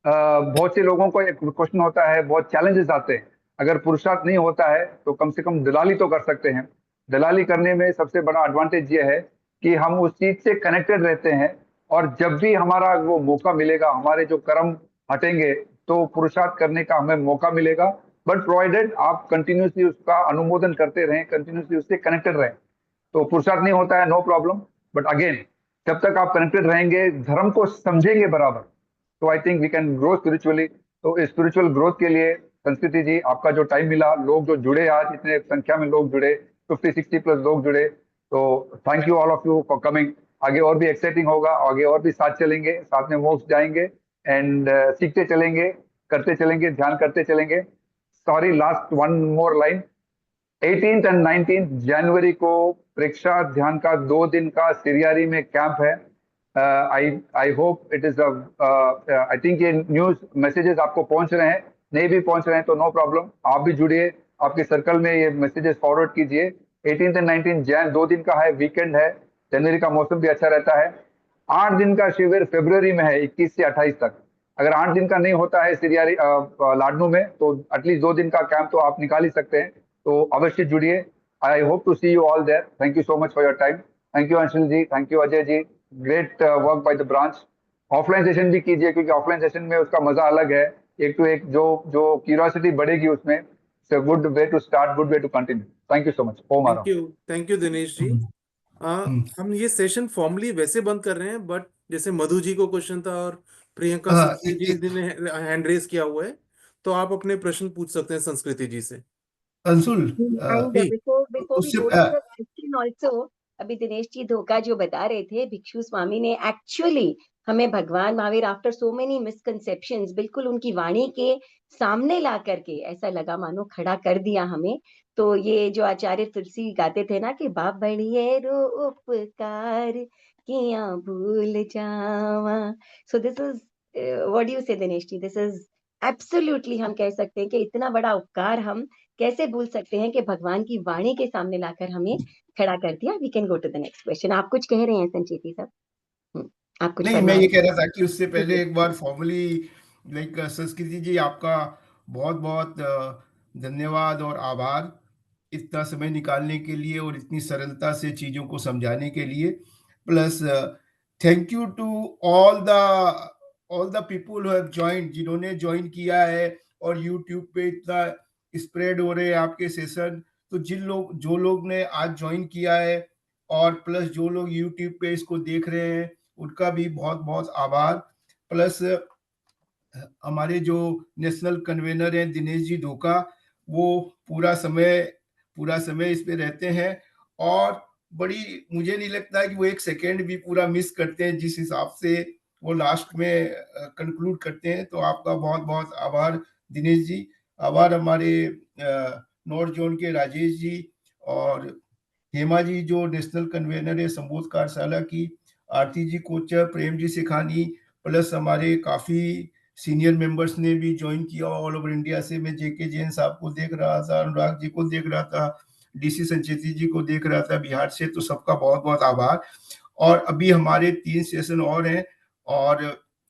बहुत से लोगों को एक क्वेश्चन होता है, बहुत चैलेंजेस आते हैं। अगर पुरुषार्थ नहीं होता है तो कम से कम दलाली तो कर सकते हैं। दलाली करने में सबसे बड़ा एडवांटेज ये है कि हम उस चीज से कनेक्टेड रहते हैं, और जब भी हमारा वो मौका मिलेगा, हमारे जो कर्म हटेंगे, तो पुरुषार्थ करने का हमें मौका मिलेगा, बट प्रोवाइडेड आप कंटिन्यूसली उसका अनुमोदन करते रहें, कंटिन्यूसली उससे कनेक्टेड रहें। तो पुरुषार्थ नहीं होता है, नो प्रॉब्लम, बट अगेन जब तक आप कनेक्टेड रहेंगे, धर्म को समझेंगे बराबर, तो I think we can grow spiritually. तो स्पिरिचुअल ग्रोथ के लिए संस्कृति जी, आपका जो टाइम मिला, लोग जो जुड़े, आज इतने संख्या में लोग जुड़े, 50-60 प्लस लोग जुड़े, तो thank you all of you for coming. आगे और भी एक्साइटिंग होगा, आगे और भी साथ चलेंगे, साथ में मोक्ष जाएंगे, एंड सीखते चलेंगे, करते चलेंगे, ध्यान करते चलेंगे। Sorry, last one more line. 18th and 19th जनवरी को प्रेक्षा ध्यान का 2 दिन का सिरियारी में कैंप है। I hope it is I think ये न्यूज मैसेजेस आपको पहुंच रहे हैं, नहीं भी पहुंच रहे हैं तो नो प्रॉब्लम, आप भी जुड़िए, आपके सर्कल में ये मैसेजेस फॉरवर्ड कीजिए। 18th एंड 19th जैन 2 दिन का है, वीकेंड है, जनवरी का मौसम भी अच्छा रहता है। 8 दिन का शिविर फरवरी में है, 21 से 28 तक। अगर 8 दिन का नहीं होता है सिरियारी लाडनू में, तो एटलीस्ट 2 दिन का कैंप तो आप निकाल ही सकते हैं, तो अवश्य जुड़िए। I hope to see you all there. Thank you so much for your time. Thank you Anshul ji, thank you Ajay ji, great work by the branch. Offline session भी कीजिए, क्योंकि ऑफलाइन सेशन में उसका मजा अलग है, एक टू एक जो क्यूरियोसिटी बढ़ेगी उसमें। Good way to start, good way to continue. Thank you so much. ओम आराम। Thank you Dinesh ji. हम ये सेशन फॉर्मली वैसे बंद कर रहे हैं, बट जैसे मधु जी को क्वेश्चन था और प्रियंका जी ने हैंड रेज किया हुआ है, तो आप अपने प्रश्न पूछ सकते हैं संस्कृति जी से। Anshul, And before we go to the question also, अभी दिनेश जी धोखा जो बता रहे थे, भिक्षु स्वामी ने एक्चुअली हमें भगवान Mahavir after so many misconceptions बिल्कुल उनकी वाणी के सामने ला करके ऐसा लगा मानो खड़ा कर दिया हमें। तो ये जो आचार्य तुलसी गाते थे ना कि बाप बढ़िए रो उपकार किया भूल जावा, so this is what you say Dinesh ji, this is absolutely हम कह सकते हैं कि इतना बड़ा उपकार हम कैसे भूल सकते हैं कि भगवान की वाणी के सामने लाकर हमें खड़ा कर दिया। We can go to the next question. आप कुछ कह रहे हैं संचेती साहब? आप कुछ नहीं, मैं ये कह रहा था कि उससे पहले एक बार फॉर्मली लाइक संस्कृति जी, आपका बहुत बहुत धन्यवाद और आभार इतना समय निकालने के लिए और इतनी सरलता से चीज़ों को समझाने के लिए। Plus thank you to all the people who have joined, जिन्होंने ज्वाइन किया है और यूट्यूब पे इतना स्प्रेड हो रहे हैं आपके सेशन। तो जो लोग ने आज ज्वाइन किया है और प्लस जो लोग यूट्यूब पे इसको देख रहे हैं, उनका भी बहुत बहुत आभार। प्लस हमारे जो नेशनल कन्वेनर हैं दिनेश जी धोखा, वो पूरा समय इस पे रहते हैं और मुझे नहीं लगता है कि वो एक सेकेंड भी पूरा मिस करते हैं, जिस हिसाब से वो लास्ट में कंक्लूड करते हैं। तो आपका बहुत बहुत आभार दिनेश जी। आभार हमारे नॉर्थ जोन के राजेश जी और हेमा जी जो नेशनल कन्वेनर है संबोध कार्यशाला की, आरती जी कोचर, प्रेम जी सिखानी, प्लस हमारे काफी सीनियर मेंबर्स ने भी ज्वाइन किया ऑल ओवर इंडिया से। मैं जेके जैन साहब को देख रहा था, अनुराग जी को देख रहा था, डीसी संचेती जी को देख रहा था बिहार से। तो सबका बहुत बहुत आभार। और अभी हमारे 3 सेशन और हैं और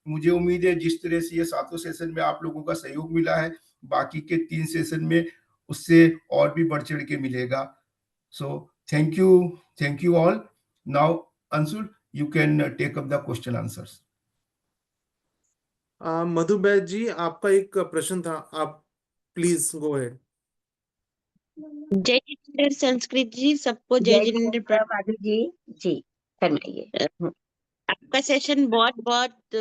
मुझे उम्मीद है जिस तरह से ये 7 सेशन में आप लोगों का सहयोग मिला है, बाकी के 3 सेशन में उससे और भी बढ़ चढ़ के मिलेगा। So thank you all. Now Anshul, you can take up the question answers. मधु बैद जी, आपका एक प्रश्न था, आप प्लीज गो अहेड। जय जिनेंद्र संस्कृत जी, सबको जय जिनेंद्र प्रणाम। माधु जी फरमाइए। आपका सेशन बहुत बहुत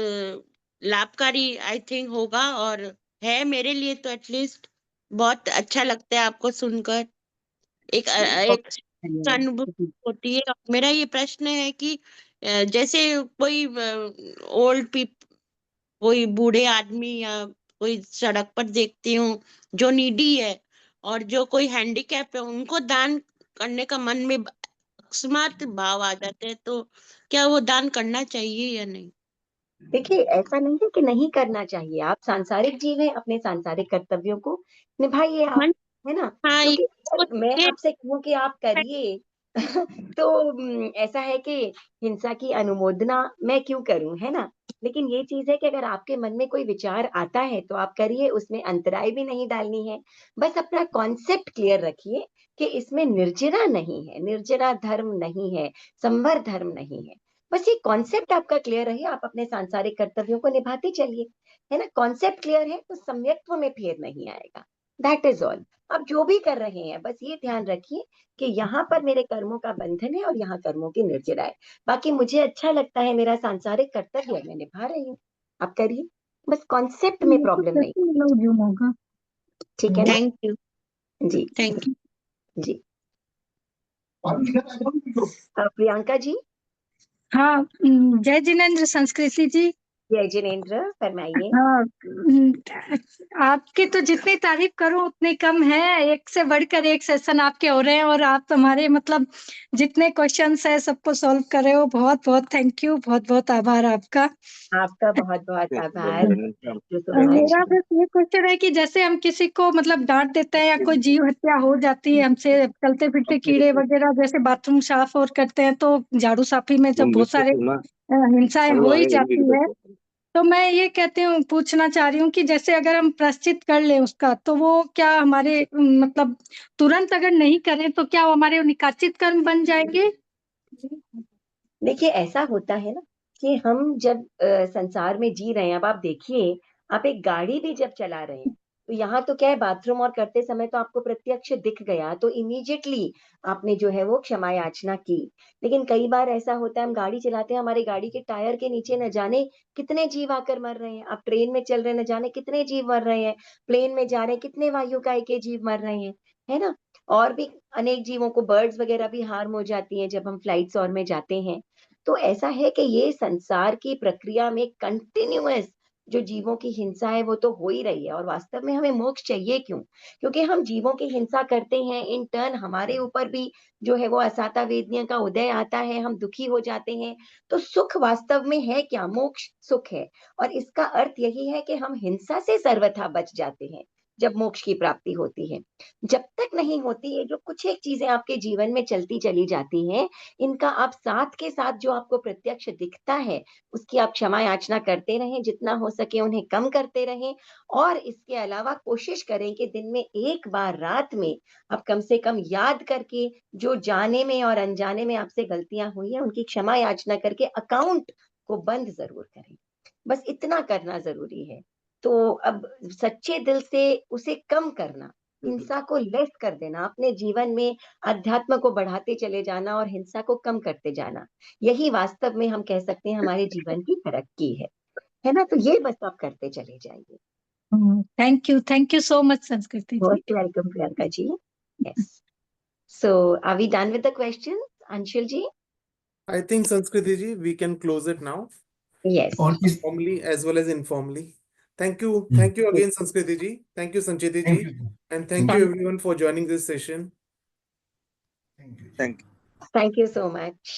लाभकारी आई थिंक होगा और है मेरे लिए तो एटलीस्ट बहुत अच्छा लगता है आपको सुनकर। एक अनुभूति होती है। मेरा ये प्रश्न है कि जैसे कोई ओल्ड कोई बूढ़े आदमी या कोई सड़क पर देखती हूँ जो नीडी है और जो कोई हैंडीकैप है, उनको दान करने का मन में अकस्मात भाव आ जाते हैं, तो क्या वो दान करना चाहिए या नहीं? देखिए, ऐसा नहीं है कि नहीं करना चाहिए। आप सांसारिक जीव हैं, अपने सांसारिक कर्तव्यों को निभाइए आप, मन है ना? हाँ, क्योंकि अगर मैं ये आपसे कहूँ कि आप करिए तो ऐसा है कि हिंसा की अनुमोदना मैं क्यों करूं, है ना? लेकिन ये चीज है कि अगर आपके मन में कोई विचार आता है तो आप करिए, उसमें अंतराय भी नहीं डालनी है। बस अपना कॉन्सेप्ट क्लियर रखिए कि इसमें निर्जरा नहीं है, निर्जरा धर्म नहीं है, संवर धर्म नहीं है। बस ये कॉन्सेप्ट आपका क्लियर रहे, आप अपने सांसारिक कर्तव्यों को निभाते चलिए, है ना? कॉन्सेप्ट क्लियर है तो सम्यक्त्व में फेर नहीं आएगा। That is all. आप जो भी कर रहे हैं बस ये ध्यान रखिए कि यहाँ पर मेरे कर्मों का बंधन है और यहाँ कर्मों की निर्जरा है। बाकी मुझे अच्छा लगता है, मेरा सांसारिक कर्तव्य मैं निभा रही हूँ, आप करिए। बस कॉन्सेप्ट में प्रॉब्लम नहीं, होगा। ठीक है ना? Thank you. जी थैंक यू। जी। प्रियंका जी। हाँ, जय जिनेंद्र संस्कृति जी। जय जिनेंद्र, फरमाइए। हाँ, आपकी तो जितनी तारीफ करूं उतनी कम है। एक से बढ़कर एक सेशन आपके हो रहे हैं और आप हमारे मतलब जितने क्वेश्चंस है सबको सॉल्व कर रहे हो। बहुत बहुत थैंक यू, बहुत बहुत आभार आपका। आपका बहुत बहुत आभार। मेरा बस ये क्वेश्चन है कि जैसे हम किसी को मतलब डांट देते हैं या कोई जीव हत्या हो जाती है हमसे, चलते फिरते कीड़े वगैरह जैसे बाथरूम साफ और करते हैं तो झाड़ू साफी में जब बहुत सारे हिंसाएं हो ही जाती है, तो मैं ये पूछना चाह रही हूँ कि जैसे अगर हम प्रायश्चित कर लें उसका, तो वो क्या हमारे मतलब तुरंत अगर नहीं करें तो क्या वो हमारे निकाचित कर्म बन जाएंगे? देखिए, ऐसा होता है ना कि हम जब संसार में जी रहे हैं, अब आप देखिए, आप एक गाड़ी भी जब चला रहे हैं तो यहाँ तो क्या है, बाथरूम और करते समय तो आपको प्रत्यक्ष दिख गया तो इमीडिएटली आपने जो है वो क्षमा याचना की। लेकिन कई बार ऐसा होता है, हम गाड़ी चलाते हैं, हमारे गाड़ी के टायर के नीचे न जाने कितने जीव आकर मर रहे हैं। आप ट्रेन में चल रहे हैं, न जाने कितने जीव मर रहे हैं। प्लेन में जा रहे हैं, कितने वायुकाय के जीव मर रहे हैं, है ना? और भी अनेक जीवों को, बर्ड्स वगैरह भी हार्म हो जाती हैं जब हम फ्लाइट्स और में जाते हैं। तो ऐसा है कि ये संसार की प्रक्रिया में कंटिन्यूअस जो जीवों की हिंसा है वो तो हो ही रही है। और वास्तव में हमें मोक्ष चाहिए क्यों? क्योंकि हम जीवों की हिंसा करते हैं, इन टर्न हमारे ऊपर भी जो है वो असाता वेदनियों का उदय आता है, हम दुखी हो जाते हैं। तो सुख वास्तव में है क्या? मोक्ष सुख है। और इसका अर्थ यही है कि हम हिंसा से सर्वथा बच जाते हैं। जब मोक्ष की प्राप्ति होती है। जब तक नहीं होती है, जो कुछ एक चीजें आपके जीवन में चलती चली जाती हैं, इनका आप साथ के साथ जो आपको प्रत्यक्ष दिखता है, उसकी आप क्षमा याचना करते रहें, जितना हो सके उन्हें कम करते रहें, और इसके अलावा कोशिश करें कि दिन में एक बार रात में आप कम से कम याद करके जो जाने में और अनजाने में आपसे गलतियां हुई है उनकी क्षमा याचना करके अकाउंट को बंद जरूर करें। बस इतना करना जरूरी है। तो अब सच्चे दिल से उसे कम करना, हिंसा को लेस कर देना, अपने जीवन में अध्यात्म को बढ़ाते चले जाना और हिंसा को कम करते जाना, यही वास्तव में हम कह सकते हैं हमारे जीवन की तरक्की है ना? तो ये बस आप करते चले जाइए। Thank you so much Sanskriti ji. Most welcome Priyanka ji. Yes, so are we done with the questions, Anshul ji? I think Sanskriti ji, we can close it now, yes, और किस formally as well as informally. Thank you again, Sanskriti ji. Thank you, Sanchiti ji, thank you and thank you everyone for joining this session. Thank you thank thank you so much.